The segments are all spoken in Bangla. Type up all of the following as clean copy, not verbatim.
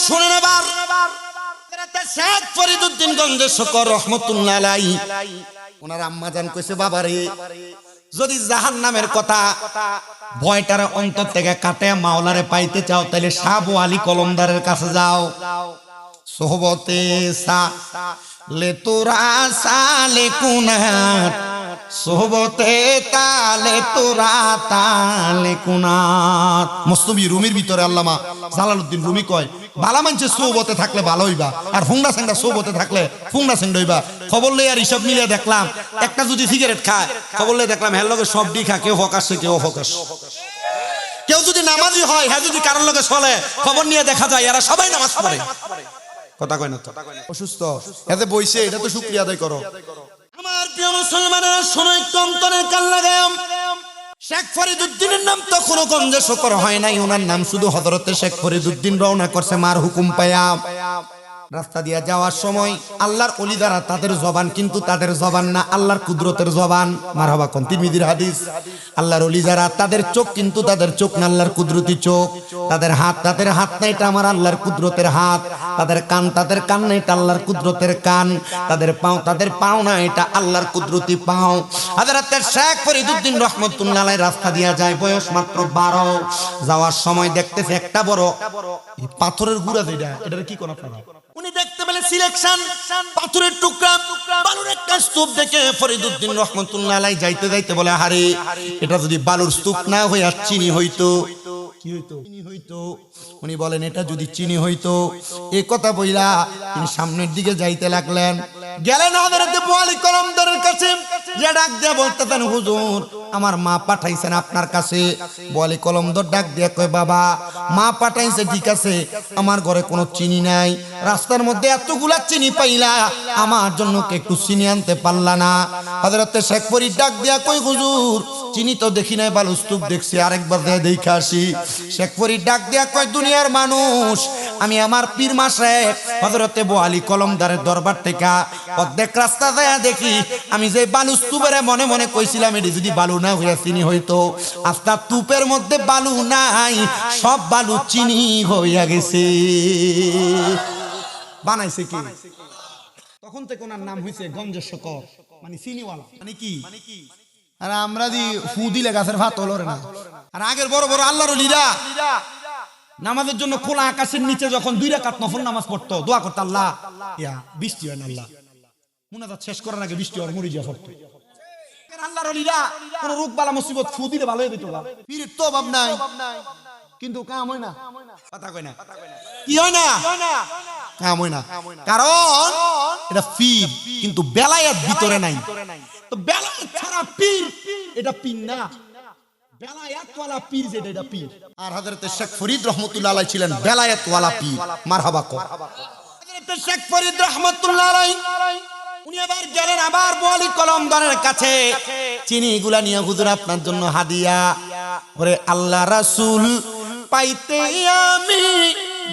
শুনেন এবার শেখ ফরিদউদ্দিন গঞ্জের শকর রহমতুল্লাহ আলাইহি ওনার আম্মা জান কইছে বাবারে যদি জাহান্নামের কথা ভয়টার অন্তর থেকে কাটে মাওলারে পাইতে চাও তাহলে শাহ আলী কলমদারের কাছে যাও সোহবতে সা লে তোরা সালে কুনাত সোহবতে তালে তোরা তালে কুনাত মুস্তফি রুমির ভিতরে আল্লামা জালালউদ্দিন রুমি কয় বালা মানছে সোহবতে থাকলে ভালো হইবা আর ফুংনা সেংডা সোহবতে থাকলে ফুংনা সেংডা হইবা খবর লই আর হিসাব মিলিয়ে দেখলাম একটা যদি সিগারেট খায় খবর লই দেখলাম হের লগে সব ডি খা কেউ ফকাসে কেউ ফকাস কেউ যদি নামাজি হয় হ্যাঁ যদি কারোর লগে চলে খবর নিয়ে দেখা যায় এরা সবাই নামাজ পড়ে কথা কয় না তো অসুস্থ এতে বইছে এটা তো শুকরিয়া আদায় করো আমার প্রিয় মুসলমানেরা শুনে একটু অন্তরের কান লাগাম শেখ ফরিদউদ্দিনের নাম তো কোনো গঞ্জে শকর হয় নাই ওনার নাম শুধু হযরতে শেখ ফরিদউদ্দিন রওনা করছে মার হুকুম পায়া রাস্তা দিয়া যাওয়ার সময় আল্লাহর ওলি যারা তাদের জবান কিন্তু তাদের জবান না আল্লাহর কুদরতের জবান মারহাবা কোন তিরমিজির হাদিস আল্লাহর ওলি যারা তাদের চোখ কিন্তু তাদের চোখ না আল্লাহর কুদরতি চোখ তাদের হাত না এটা আমার আল্লাহর কুদরতের হাত তাদের কান না এটা আল্লাহর কুদরতের কান তাদের পাও না এটা আল্লাহর কুদরতি পাও হযরত শেখ ফরিদউদ্দিন রাহমাতুল্লাহ আলাইহি রাস্তা দিয়া যায় বয়স মাত্র 12 যাওয়ার সময় দেখতেছে একটা বড় পাথরের গুড়া যেটা এটার কি কোন আপনারা উনি দেখতে পেলে সিলেকশন পাথরের টুকরা বালুর একটা স্তূপ দেখে ফরিদউদ্দিন রাহমাতুল্লাহ আলাইহি যাইতে বলে আরে এটা যদি বালুর স্তূপ না হইয়া চিনি হইতো কি হইতো চিনি হইতো উনি বলেন এটা যদি চিনি হইতো এই কথা বইলা তিনি সামনের দিকে যাইতে লাগলেন গেলেন হযরত আবু আলী কলমদারের কাছে যে ডাক দিয়ে বলতেছেন হুজুর আমার মা পাঠাইছেন আপনার কাছে আবু আলী কলমদার ডাক দিয়ে কয় বাবা মা পাঠাইছে ঠিক আছে আমার ঘরে কোনো চিনি নাই রাস্তার মধ্যে এতগুলা চিনি পাইলা আমার জন্য কে একটু চিনি আনতে পারলা না হযরত শেখ ফরিদ ডাক দিয়া কয় হুজুর চিনি তো দেখি নাই বালু স্তূপ দেখছি আরেকবার দেখে আসি শেখ ফরিদ ডাক দিয়া কয় দুনিয়ার মানুষ আমি আমার পীর মা শেখ হযরত আবু আলী কলমদারের দরবার থেকে অর্ধেক রাস্তা যায় দেখি আমি যে বালু স্তূপের মনে মনে কইছিলাম এটি যদি বালু না হইয়া চিনি হইতো আস্তা স্তূপের মধ্যে বালু নাই সব বালু চিনি হইয়া গেছে বানাইছে কি তখন থেকে ওনার নাম হইছে গঞ্জের শকর মানে চিনিওয়ালা মানে কি আর আমরা দি ফু দিলে গাছের ভাত হলো না আর আগের বড় বড় আল্লাহর ওলিরা নামাজের জন্য খোলা আকাশের নিচে যখন 2 রাকাত নফল নামাজ পড়তো দোয়া করতো আল্লাহ ইয়া বৃষ্টি হয় না আল্লাহ মুনাজাত শেষ করার আগে বৃষ্টি হওয়ার মুড়ি যা পড়তো আল্লাহর ওলিরা কোন রোগ বালা মুসিবত ফু দিলে ভালো হয়ে যেত পীরের তো অভাব নাই কিন্তু কাম হয় না কথা কয় না কি হয় না কাম হয় না কারণ এটা পীর কিন্তু বেলায়েত ভিতরে নাই তো বেলায়েত ছাড়া পীর এটা পীর না বেলায়েত ওয়ালা পীর যেটা এটা পীর আর হযরত শেখ ফরিদ রাহমাতুল্লাহ আলাইহি ছিলেন বেলায়েত ওয়ালা পীর মারহাবা কো হযরত শেখ ফরিদ রাহমাতুল্লাহ আলাইহি উনি আবার গেলেন আবার আবু আলী কলমদারের কাছে চিনি গুলা নিয়ে হুজুর আপনার জন্য হাদিয়া ওরে আল্লাহ রাসূল পাইতে আমি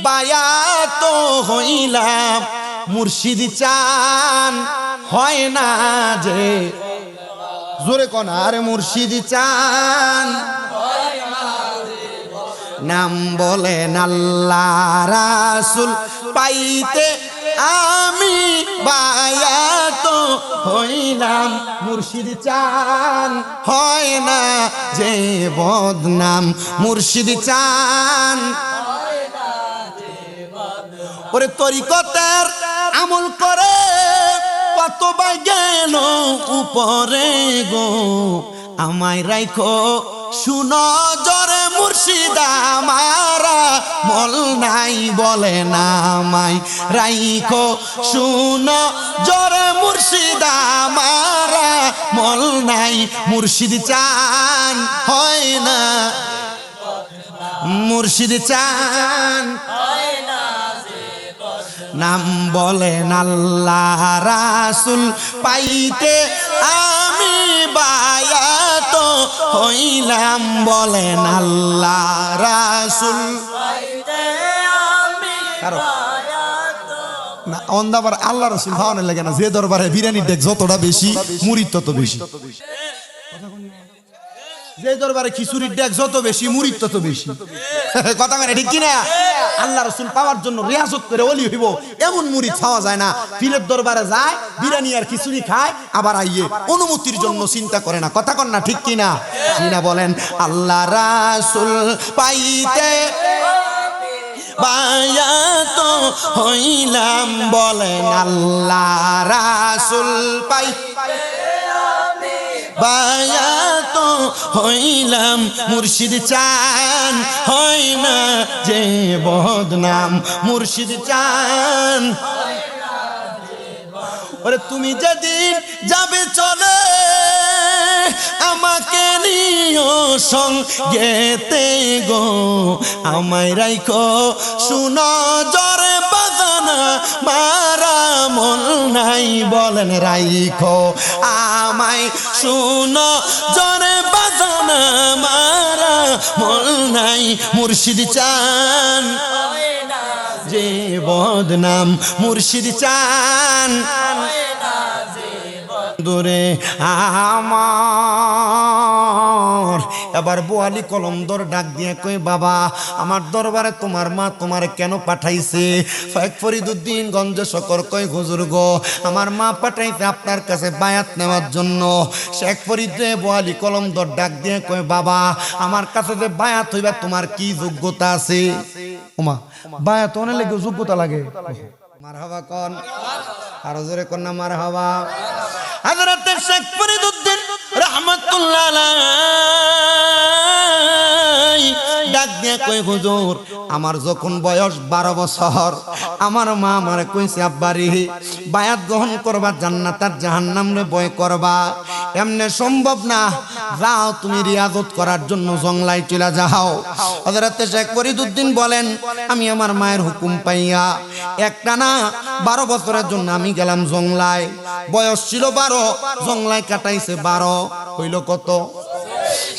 বায়াত হইলাম মুর্শিদ চান হয় না যে জোরে কোন আরে মুর্শিদ চান নাম বলেন আল্লাহ রাসূল পাইতে আমি বায়াত হইলাম মুর্শিদ চান হয় না যে বদনাম মুর্শিদ চান ওরে তরিকতের আমল করে কত বাই গেল উপরে গো আমায় রাইখো শুনো জরে মুর্শিদ আমারা মল নাই বলে না আমায় রাইখো শুনো জরে মুর্শিদ আমারা মল নাই মুর্শিদ চান হয় না মুর্শিদ চান নাম বলেন আল্লাহ রাসূল পাইতে আমি বায়াত হইলাম বলেন আল্লাহ রাসূল পাইতে আমি বায়াত না অন্দাবার আল্লাহ রাসূল ভাওনের লাগে না যে দরবারে বিরিয়ানি দেখ যতটা বেশি মুরিদ তত বেশি যে দরবারে খিচুড়ির ডাক যত বেশি মুরিদ তত বেশি। কথা মানে ঠিক কিনা? আল্লাহ রাসূল পাওয়ার জন্য রিয়াজত করে ওলি হইব এমন মুরিদ পাওয়া যায় না। পীরের দরবারে যায় বিরিয়ানি আর খিচুড়ি খায় আবার আইয়ে অনুমতির জন্য চিন্তা করে না। কথা কন না ঠিক কিনা? কিনা বলেন? আল্লাহ রাসূল পাইতে বায়াত হইলাম, বলেন আল্লাহ রাসূল পাইতে বায়াত হইলাম, মুর্শিদ চান হয় না যে বদনাম, মুর্শিদ চান। ওরে তুমি যেদিন যাবে চলে আমাকে নিও সঙ্গেতে গো, আমায় রাইখো শুনো জরে বাজানা মারা মন নাই, বলেন রাইখো আমায় শুনো জরে বাজানা মারা মন নাই, মুর্শিদ চান যে বদনাম, মুর্শিদ চান দূরে আমার। এবার বোয়ালি কলমদর ডাক দিয়ে কই বাবা আমার দরবারে তোমার মা তোমার কেন পাঠাইছে? শেখ ফরিদুদ্দিন গঞ্জ শকর কই হুজুর গো আমার মা পাঠাইছে আপনার কাছে বায়াত নেওয়ার জন্য। শেখ ফরিদ বোয়ালি কলমদর ডাক দিয়ে কই বাবা আমার কাছে যে বায়াত হইবা তোমার কি যোগ্যতা আছে? ওমা বায়াত অনেক লাগে যোগ্যতা লাগে। মারহাবা কোন আর জোরে কোন না মারহাবা। হযরত শেখ ফরিদুদ্দিন রাহমাতুল্লাহ আলাইহি ডাক দিয়ে কই হুজুর আমার যখন বয়স 12 বছর আমার মা আমারে কইছে আব্বারে বায়াত গ্রহণ করবা জান্নাত আর জাহান্নাম রে ভয় করবা, এমনে সম্ভব না, যাও তুমি রিয়াজত করার জন্য জংলায় চলে যাও। হযরত শেখ ফরিদুদ্দিন বলেন আমি আমার মায়ের হুকুম পাইয়া একটানা 12 বছরের জন্য আমি গেলাম জংলায়। বয়স ছিল 12, জংলায় কাটাইছে 12, হইল কত?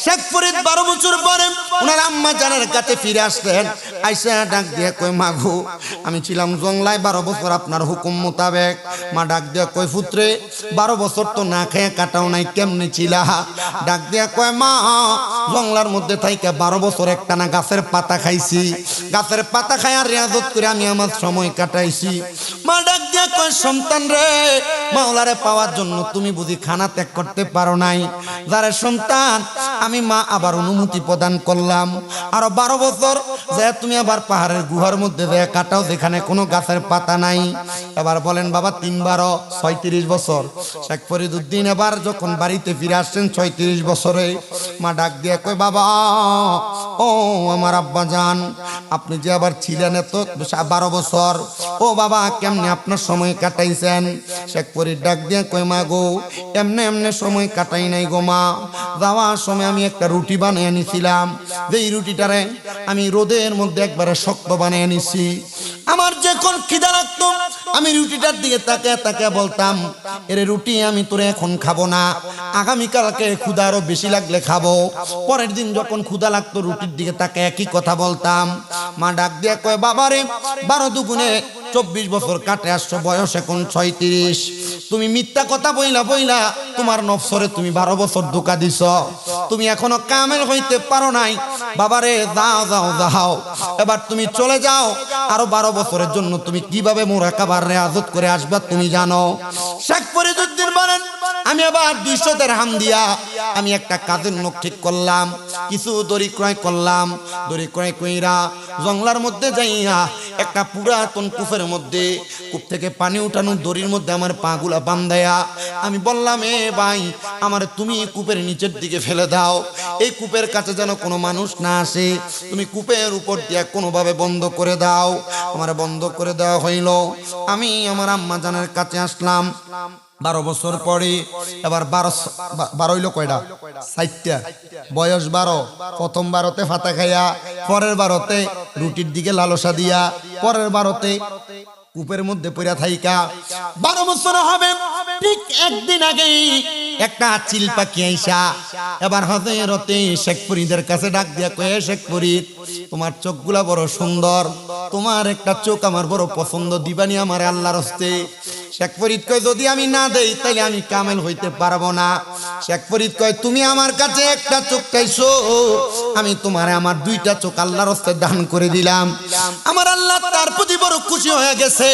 শেখ ফরিদ 12 বছর পরে ওনার আম্মা জানের কাছে ফিরে আসলেন। আইসা ডাক দিয়ে কই মাগো আমি ছিলাম জংলায় 12 বছর আপনার হুকুম মোতাবেক। মা ডাক দিয়ে কই পুত্রে 12 বছর তো না খেয়ে কাটাও নাই, কেমনে ছিলা? ডাক দিয়ে কয় মা জংলার মধ্যে থাইকা 12 বছর একটানা গাছের পাতা খাইছি, গাছের পাতা খাই আর রিয়াজত করে আমি আমার সময় কাটাইছি। মা ডাক দিয়ে কয় সন্তান রে মাওলারে পাওয়ার জন্য তুমি বুঝি খানা ত্যাগ করতে পারো নাই? যারে সন্তান আমি মা আবার অনুমতি প্রদান করলাম আরো 12 বছর যে তুমি আবার পাহাড়ের গুহার মধ্যে যে কাটাও যেখানে কোনো গাছের পাতা নাই। এবার বলেন বাবা 3 12 36 বছর। শেখ ফরিদুদ্দিন এবার যখন বাড়িতে ফিরে আসছেন 36 বছরে, মা ডাক দিয়ে কয় বাবা ও আমার আব্বা জান আপনি যে আবার ছিলেন এত 12 বছর, ও বাবা কেমনে আপনার সময় কাটাইছেন? শেখ ফরিদ ডাক দিয়ে কয় মা গো এমনে এমনে সময় কাটাই নাই গো মা, যাওয়ার সময় আমি একটা রুটি বানিয়ে নিছিলাম, যেই রুটিটারে আমি রোদের মধ্যে একবারে শক্ত বানিয়ে নিছি। আমার যখন খিদা লাগতো আমি রুটিটার দিকে তাকিয়ে তাকিয়ে বলতাম এর রুটি আমি তোরে এখন খাবো না, আগামীকালকে ক্ষুধা আরো বেশি লাগলে খাবো। পরের দিন যখন ক্ষুধা লাগতো রুটির দিকে তাকিয়ে একই কথা বলতাম। মা ডাক দিয়ে কয় বাবারে 12 দুগুণে 24 বছর কাটে আসছো, বয়স এখন 36, তুমি মিথ্যা কথা বইলা বইলা তোমার নফসরে তুমি 12 বছর ধোঁকা দিছ, তুমি এখনো কামেল হইতে পারো নাই। বাবারে যাও যাও যাও এবার তুমি চলে যাও, আরো 12 বছরের জন্য তুমি কিভাবে মুরাকাবার রিয়াজত করে আসবা তুমি জানো। শেখ ফরিদুদ্দিন বলেন আমি আবার 200 দিরহাম দিয়া আমি একটা কাজের লোক ঠিক করলাম, কিছু দড়ি ক্রয় করলাম, দড়ি ক্রয় কইরা জংলার মধ্যে যাইয়া একটা পুরাতন কূপের মধ্যে কূপ থেকে পানি উঠানো দড়ির মধ্যে আমার পাগুলা বান্ধায়া আমি বললাম এ ভাই আমার তুমি কূপের নিচের দিকে ফেলে দাও, এই কূপের কাছে যেন কোনো মানুষ না আসে, তুমি কূপের উপর দিয়া কোনোভাবে বন্ধ করে দাও। আমার বন্ধ করে দেওয়া হইল। আমি আমার আম্মা জানের কাছে আসলাম 12 বছর পরে। এবার 12 হইল কয়টা? 4টা। বয়স 12, প্রথম 12তে ফাতা খাইয়া, পরের 12তে রুটির দিকে লালসা দিয়া, পরের 12তে কূপের মধ্যে পড়া থাইকা 12 বছর হবে। ঠিক একদিন আগেই একটা চিল পাখি আইসা এবার হযরতে শেখ ফরিদের কাছে ডাক দিয়া কয় শেখ ফরিদ তোমার চোখগুলা বড় সুন্দর, তোমার একটা চোখ আমার বড় পছন্দ, দিবানি আমার আল্লাহর হস্তে। শেখ ফরিদ কয় যদি আমি না দেই তাহলে আমি কামেল হইতে পারবো না। শেখ ফরিদ কয় তুমি আমার কাছে একটা চোখ চাইছো, আমি তোমারে আমার দুইটা চোখ আল্লাহর রাস্তে দান করে দিলাম। আমার আল্লাহ তার প্রতি বড় খুশি হয়ে গেছে।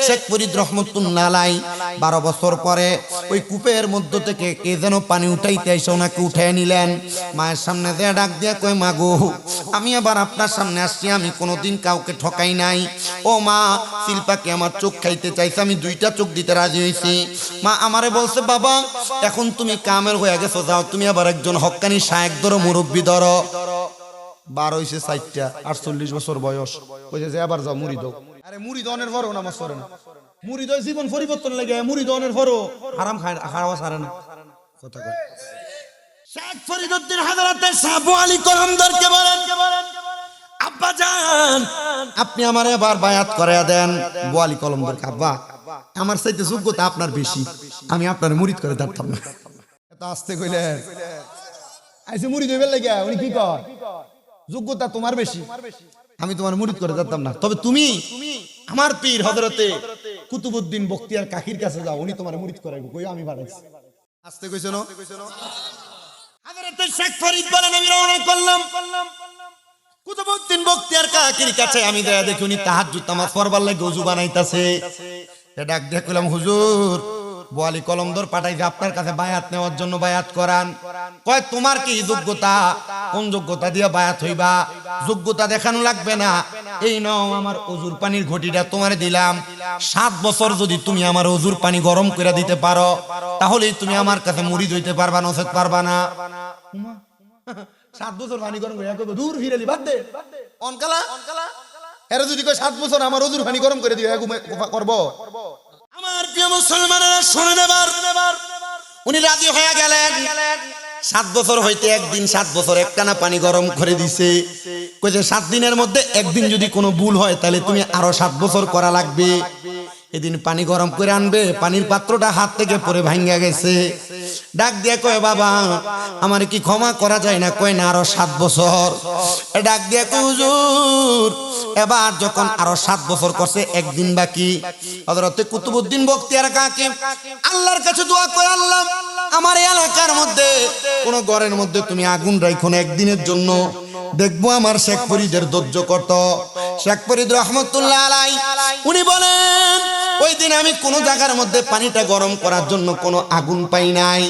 শেখ ফরিদ রহমতুল্লাহ আলাইহি 12 বছর পরে ওই কূপের মধ্য থেকে কে যেন পানি উঠাইতে এসে ওনাকে উঠায় নিলেন। মায়ের সামনে দিয়ে ডাক দিয়ে কয় মা গো, আমি আবার আপনার সামনে আসছি, আমি কোনোদিন কাউকে ঠকাই নাই। ও মা, শিল্পাকে আমার চোখ খাইতে চাইছে, আমি দুইটা চোখ দিতে রাজি হয়েছি। মা আমারে বলছে বাবা এখন তুমি কামেল হয়ে গেছো, যাও তুমি আবার একজন হক্কানি শায়েখ ধরো, মুরব্বী ধরো। 12 হইছে 4টা, 48 বছর বয়স, কইছে যে আবার যাও মুড়ি দাও। আরে মুড়ি দনের পরও নামাজ পড়ে না, মুড়ি দয় জীবন পরিবর্তন লাগে, মুড়ি দনের পরও হারাম খায়, খাওয়া ছাড়ে না। কথা কয় শেখ ফরিদউদ্দিন হাজরাতে সাবু আলী কলমদারকে বলেন আব্বা জান আপনি আমারে এবার বায়াত করায়া দেন। বু আলী কলমদার আব্বা আমার চাইতে যোগ্যতা আপনার বেশি, আমি আপনার মুরিদ করে দাঁড়াতাম না। এত আস্তে কইলেন, আইসে মুরিদ হইবে লাগা, উনি কি কয় যোগ্যতা তোমার বেশি, আমি তোমার মুরিদ করে দাঁড়াতাম না। তবে তুমি আমার পীর হযরতে কুতুবউদ্দিন বখতিয়ার কাকির কাছে যাও, উনি তোমার মুরিদ করাইবো। কই আমি বাড়াইছি, আস্তে কইছো না। হযরতে শেখ ফরিদ বলেন আমি রওনা করলাম কুতুবউদ্দিন বখতিয়ার কাকির কাছে। আমি দেয়া দেখি উনি তাহাজ্জুদ নামাজ পড়বার লাগি ওযু বানাইতাছে। ডাক দিয়ে কইলাম হুজুর বু আলী কলমদার পাঠাইছে আপনার কাছে বায়াত নেওয়ার জন্য, বায়াত করান। কয় তোমার কি যোগ্যতা, কোন যোগ্যতা দিয়ে বায়াত হইবা? যোগ্যতা দেখানো লাগবে না, এই নাও আমার ওজুর পানির ঘটিটা তোমারে দিলাম। 7 বছর যদি তুমি আমার ওজুর পানি গরম করে দিতে পারো তাহলেই তুমি আমার কাছে মুরিদ হইতে পারবা, নসেত পারবা না। 7 বছর পানি গরম করে কইবো দূর ফিরালি বাদ দে অনকালা। এরা যদি কয় 7 বছর আমার ওজুর পানি গরম করে দিও করব। আমার প্রিয় মুসলমানেরা শুনে নেবার, উনি রাজি হয়ে গেলেন। 7 বছর হইতে একদিন 7 বছর একটানা পানি গরম করে দিছে। কইছে 7 দিনের মধ্যে একদিন যদি কোনো ভুল হয় তাহলে তুমি আরো 7 বছর করা লাগবে। এদিন পানি গরম করে আনবে, পানির পাত্রটা হাত থেকে পড়ে ভাঙ্গা গেছে। ডাক দিয়ে কয় বাবা আমার কি ক্ষমা করা যায় না? কয় না, আরো 7 বছর। ডাক দিয়ে কয় হুজুর এবার যখন আরো 7 বছর করছে একদিন বাকি। হযরতে কুতুবউদ্দিন বখতিয়ার কাকি আল্লাহর কাছে দোয়া করে, আল্লাহ আমার এলাকার মধ্যে কোন ঘরের মধ্যে তুমি আগুন রাখো না একদিনের জন্য, দেখবো আমার শেখ ফরিদের ধৈর্য কত। শেখ ফরিদ রহমতুল্লাহ আলাইহি উনি বলেন ওই দিন আমি কোন জায়গার মধ্যে পানিটা গরম করার জন্য কোনো আগুন পাই নাই।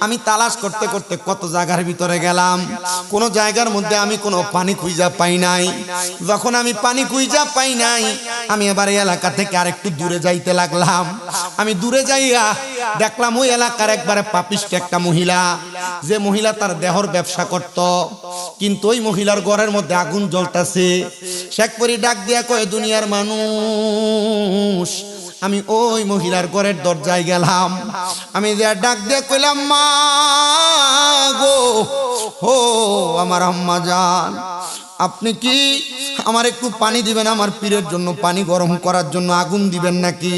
আমি তালাশ করতে করতে কত জায়গার ভিতরে গেলাম, কোন জায়গার মধ্যে আমি কোনো পানি খুঁজা পাই নাই। যখন আমি পানি খুঁজা পাই নাই আমি এবার এলাকা থেকে আরেকটু দূরে যাইতে লাগলাম। আমি দূরে যাইয়া দেখলাম ওই এলাকার একবারে পাপিষ্ঠ একটা মহিলা, যে মহিলা তার দেহর ব্যবসা করত, কিন্তু ওই মহিলার ঘরের মধ্যে আগুন জ্বলতাছে। শেখ ফরিদ ডাক দিয়া কয় দুনিয়ার মানুষ, আমি ওই মহিলার ঘরের দরজায় গেলাম। আমি যে ডাক দিয়ে কইলাম মা গো, ও আমার আম্মা জান, আপনি কি আমার একটু পানি দিবেন? আমার পীরের জন্য পানি গরম করার জন্য আগুন দিবেন নাকি?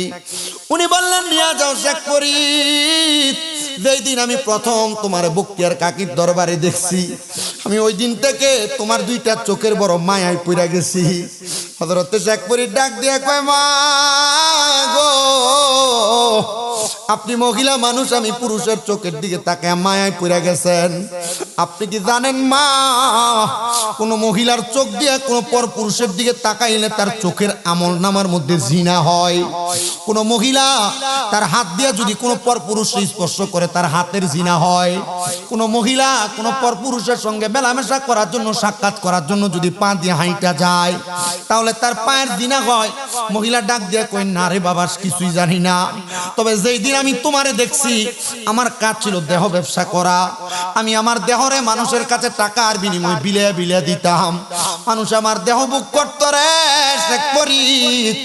উনি বললেন নিয়ে যাও শেখ ফরিদ। যেই দিন আমি প্রথম তোমার বখতিয়ার কাকির দরবারে দেখছি, আমি ওই দিন থেকে তোমার দুইটা চোখের বড় মায়ায় পড়ে গেছি। হযরতে শেখ ফরিদ ডাক দিয়ে কয় মা গো, আপনি মহিলা মানুষ, আমি পুরুষের চোখের দিকে তাকায় মায়ায় পড়ে গেছেন। আপনি কি জানেন মা, কোন মহিলার চোখ দিয়ে কোন পর পুরুষের দিকে তাকাইলে তার চোখের আমল নামার মধ্যে জিনা হয়। কোন মহিলা তার হাত দিয়ে যদি কোন পর পুরুষ স্পর্শ করে তার হাতের জিনা হয়। কোন মহিলা কোন পর পুরুষের সঙ্গে মেলামেশা করার জন্য, সাক্ষাৎ করার জন্য যদি পা দিয়ে হাঁটা যায় তাহলে তার পায়ের জিনা হয়। মহিলা ডাক দিয়ে কই না রে বাবা, কিছুই জানি না, তবে যেই দিন আমি তোমারে দেখছি আমার কাজ ছিল দেহ ব্যবসা করা। আমি আমার দেহরে মানুষের কাছে টাকার বিনিময়ে বিলে বিলে দিতাম, মানুষ আমার দেহ বুক করতো রে শেখ ফরিদ।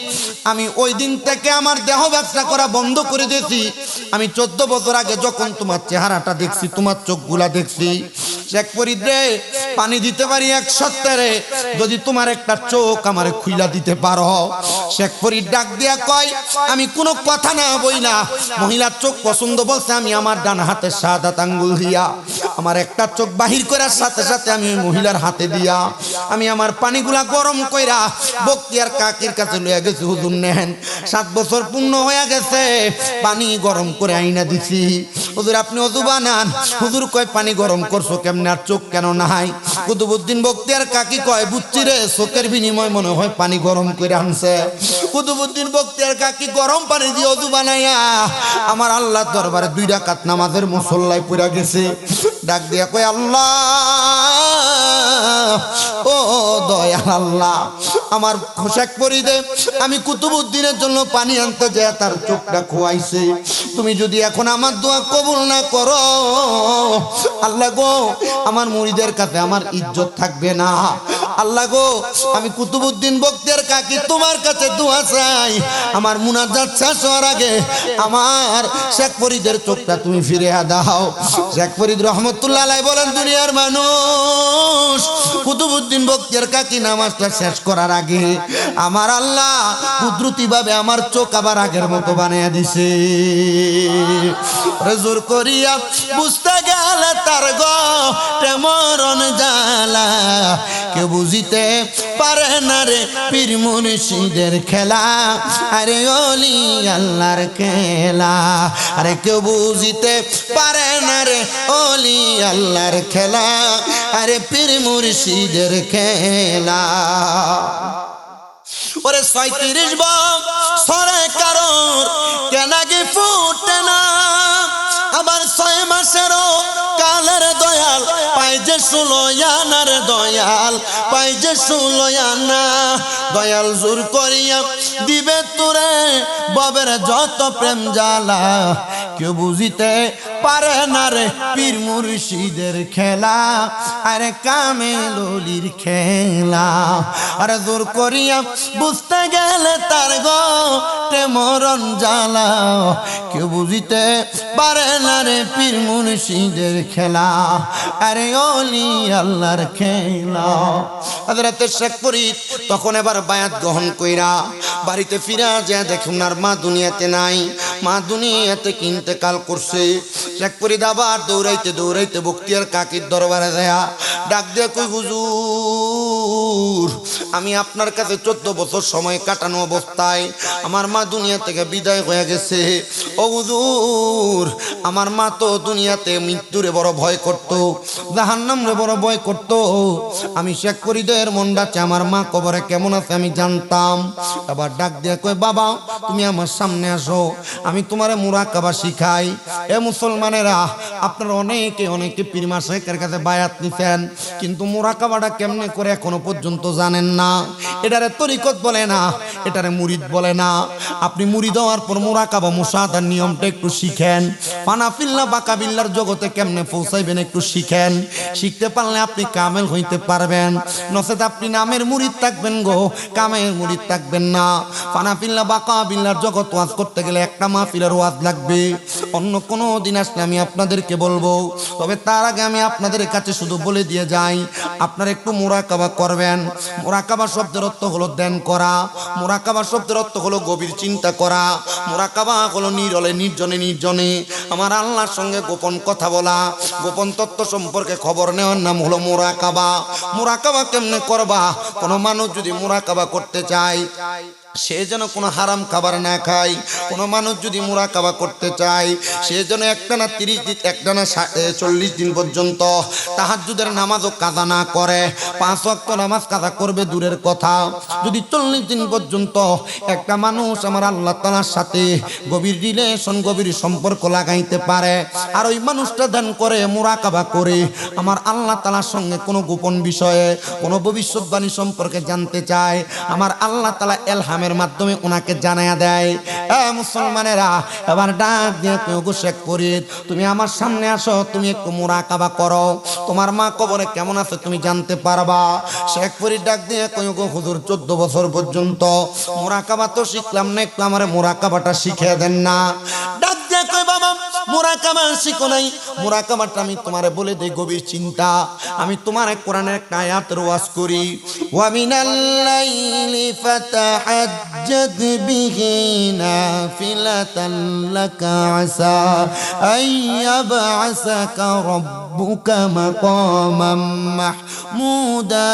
আমি ওই দিন থেকে আমার দেহ ব্যবসা করা বন্ধ করে দিয়েছি। আমি 14 বছর আগে যখন তোমার চেহারাটা দেখছি, তোমার চোখগুলা দেখছি শেখ ফরিদ রে, পানি দিতে পারি 1 সপ্তাহে, যদি তোমার একটা চোখ আমারে খুইলা দিতে পারো। শেখ ফরিদ ডাক দিয়া কয়, আমি কোনো কথা না বইলা মহিলার চোখ পছন্দ বলছে, আমি আমার ডান হাতে শাহাদাত আঙ্গুল দিয়া আমার একটা চোখ বাহির করার সাথে সাথে আমি ওই মহিলার হাতে দিয়া আমি আমার পানিগুলা গরম কইরা বক্তিয়ার কাকির কাছে লইয়া গেছি। হুজুর নেন, 7 বছর পূর্ণ হয়ে গেছে, পানি গরম করে আইনা দিছি। হুজুর আপনি ওযু বানান। হুজুর কয়, পানি গরম করছো কেমনে, আর চোখ কেন নাই? কুতুবউদ্দিন বক্তিয়ার কাকি কয়, বুঝছি রে, চোখের বিনিময় মনে হয় পানি গরম করে আনছে। কুতুবউদ্দিন বক্তিয়ার কাকি গরম পানি দিয়ে ওযু বানাইয়া আমার আল্লাহর দরবারে 2 রাকাত নামাজের মুসল্লায় পড়া গেছে। ডাক দিয়া কয়, আল্লাহ ও দয়াল আল্লাহ, আমার শেখ ফরিদে আমি কুতুবউদ্দিনের জন্য পানি আনতে যায় তার চোখটা খোয়াইছে। তুমি যদি এখন আমার দোয়া কবুল না করো আল্লাহ গো, আমার মুরিদের কাছে আমার ইজ্জত থাকবে না। আল্লাহ গো, আমি কুতুবউদ্দিন বক্তিয়ার কাকি তোমার কাছে দোয়া চাই, আমার মুনাজাত শেষ হওয়ার আগে আমার শেখ ফরিদের চোখটা তুমি ফিরে দাও। শেখ ফরিদ রহমতুল্লাহ আলাইহি বলেন, দুনিয়ার মানুষ, কুতুবউদ্দিন বক্তিয়ার কাকি নামাজটা শেষ করার আগে আমার আল্লাহ কুদরতি ভাবে আমার চোখ আবার আগের মতো বানিয়ে দিছে। জোর করিয়া বুঝতে গেলে তার গো মরণ জ্বালা, কেউ বুঝিতে পারে না রে পীর মুর্শিদের খেলা, আরে ওলি আল্লাহর খেলা, আরে কেউ বুঝিতে পারে না রে ওলি আল্লাহর খেলা, আরে পীর মুর্শিদের খেলা। ওরে 37 বছরে কারোর কেনাগি ফুটে না, আবার 6 মাসেরও কালের দয়াল পাই যে 16 আনার দয়াল পাই যে 16 আনা। দয়াল জোর করিয়া দিবে তোরে ববের যত প্রেম জ্বালা, কেউ বুঝিতে পারে না রে পীর মুর্শিদের খেলা, আরে কামেল ওলির খেলা। আরে জোর করিয়া বুঝতে গেলে তার গো মরণ জ্বালা, কেউ বুঝিতে পারে না রে পীর মুর্শিদের খেলা, আরে ওলি আল্লাহর খেলা। হযরত শেখ ফরিদ তখন এবার বায়াত গ্রহণ কইরা বাড়িতে ফিরা যায়, দেখুন আর মা দুনিয়াতে নাই, মা দুনিয়াতে ইন্তেকাল করছে। শেখ ফরিদ আবার দৌড়াইতে দৌড়াইতে বক্তিয়ার কাকির দরবারে যায়, ডাক দিয়ে কই, হুজুর আমি আপনার কাছে 14 বছর সময় কাটানো অবস্থায় আমার মা দুনিয়া থেকে বিদায় হয়ে গেছে। ও হুজুর, আমার মা তো দুনিয়াতে মৃত্যুরে বড় ভয় করত, জাহান্নামরে বড় ভয় করত। আমি শেখ ফরিদের মন ডাকে আমার মা কবরে কেমন আছে আমি জানতাম। আবার ডাক দিয়ে কয়, বাবা তুমি আমার সামনে আসো, আমি তোমারে মুরাকাবা শিখাই। এ মুসলমানেরা, আপনারা অনেকে পীর মাশায়েখের কাছে বায়াত নিছেন, কিন্তু মুরাকাবাটা কেমনে করে এখনো পর্যন্ত জানেন না। এটারে তরিকত বলে না, এটারে মুরিদ বলে না। আপনি মুরিদ হওয়ার পর মুরাকাবা মুশাহাদার নিয়মটা একটু শিখেন, ফানাফিল্লাহ বাকাবিল্লার জগতে কেমনে পৌঁছাইবেন একটু শিখেন। শিখতে পারলে আপনি কামেল হইতে পারবেন, নচেত আপনি নামের মুরিদ থাকবেন গো, কামের মুরিদ থাকবেন না। ফানাফিল্লাহ বাকাবিল্লার জগৎ ওয়াজ করতে গেলে একটা মাহফিলের ওয়াজ লাগবে, অন্য কোনো দিন আসলে আমি আপনাদেরকে বলবো। তবে তার আগে আমি আপনাদের কাছে শুধু বলে দিয়ে যাই, আপনারা একটু মুরাকাবা করবেন। মুরাকাবা শব্দের অর্থ হলো ধ্যান করা, মুরাকাবা শব্দের অর্থ হলো গভীর চিন্তা করা, মুরাকাবা হলো নিরলে নির্জনে নির্জনে আমার আল্লাহর সঙ্গে গোপন কথা বলা, গোপন তত্ত্ব সম্পর্কে খবর নেওয়ার নাম হলো মুরাকাবা। মুরাকাবা কেমনে করবা? কোনো মানুষ যদি মুরাকাবা করতে চায় সে যেন কোনো হারাম খাবার না খায়। কোনো মানুষ যদি মুরাকাবা করতে চায় সে যেন একটানা 30 দিন, একটানা 40 দিন পর্যন্ত তাহাজ্জুদের নামাজও কাজা না করে। 5 ওয়াক্ত নামাজ কাজা করবে দূরের কথা, যদি 40 দিন পর্যন্ত একটা মানুষ আমার আল্লাহ তাআলার সাথে গভীর রিলেশন, গভীর সম্পর্ক লাগাইতে পারে, আর ওই মানুষটা ধ্যান করে মুরাকাবা করে আমার আল্লাহ তাআলার সঙ্গে কোনো গোপন বিষয়ে, কোনো ভবিষ্যৎবাণী সম্পর্কে জানতে চায়, আমার আল্লাহ তাআলা এলহামের মাধ্যমে ওনাকে জানায়া দেয়। মুসলমানেরা, এবার ডাক দিয়ে শেখ ফরিদ তুমি আমার সামনে আসো, তুমি একটু মুরাকাবা করো, তোমার মা কবরে কেমন আছে তুমি জানতে পারবা। শেখ ফরিদ ডাক দিয়ে হুজুর 14 বছর পর্যন্ত মুরাকাবা তো শিখলাম না, একটু আমার মুরাকাবাটা শিখিয়ে দেন না। ডাক দিয়ে কই, বাবা মুরাকাবা শিখো নাই, মুরাকাবাটা আমি তোমারে বলে দেই গভীর চিন্তা। আমি তোমার কোরআনের একটা আয়াতের ওয়াজ করি, ওয়া মিনাল লাইলি ফাতাহাজ্জাদ বিহি নাফিলাতান লাকা আসা আইয়াবআসাকা রাব্বুকা মাকামান মাহমুদা।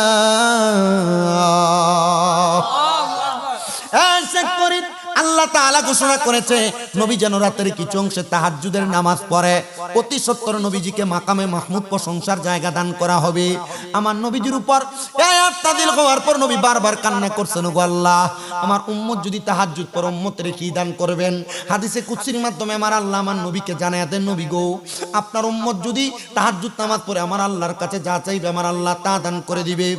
আল্লাহ তাআলা ঘোষণা করেছে নবী যেন রাতের কিছু অংশে তাহাজ্জুদের নামাজ পড়ে। অতি সত্তর নবীজিকে মাকামে মাহমুদ প্রশংসার জায়গা দান করা হবে। আমার নবীজির উপর এই আয়াত নাযিল হওয়ার পর নবী বারবার কান্না করছেন, ওগো আল্লাহ আমার উম্মত যদি তাহাজ্জুদ পড়ে উম্মতের কি দান করবেন। হাদিসে কুদসির মাধ্যমে আমার আল্লাহ আমার নবীকে জানায়া দেন, নবী গো আপনার উম্মত যদি তাহাজ্জুদ নামাজ পড়ে আমার আল্লাহর কাছে যা চাইবে আমার আল্লাহ তা দান করে দিবে।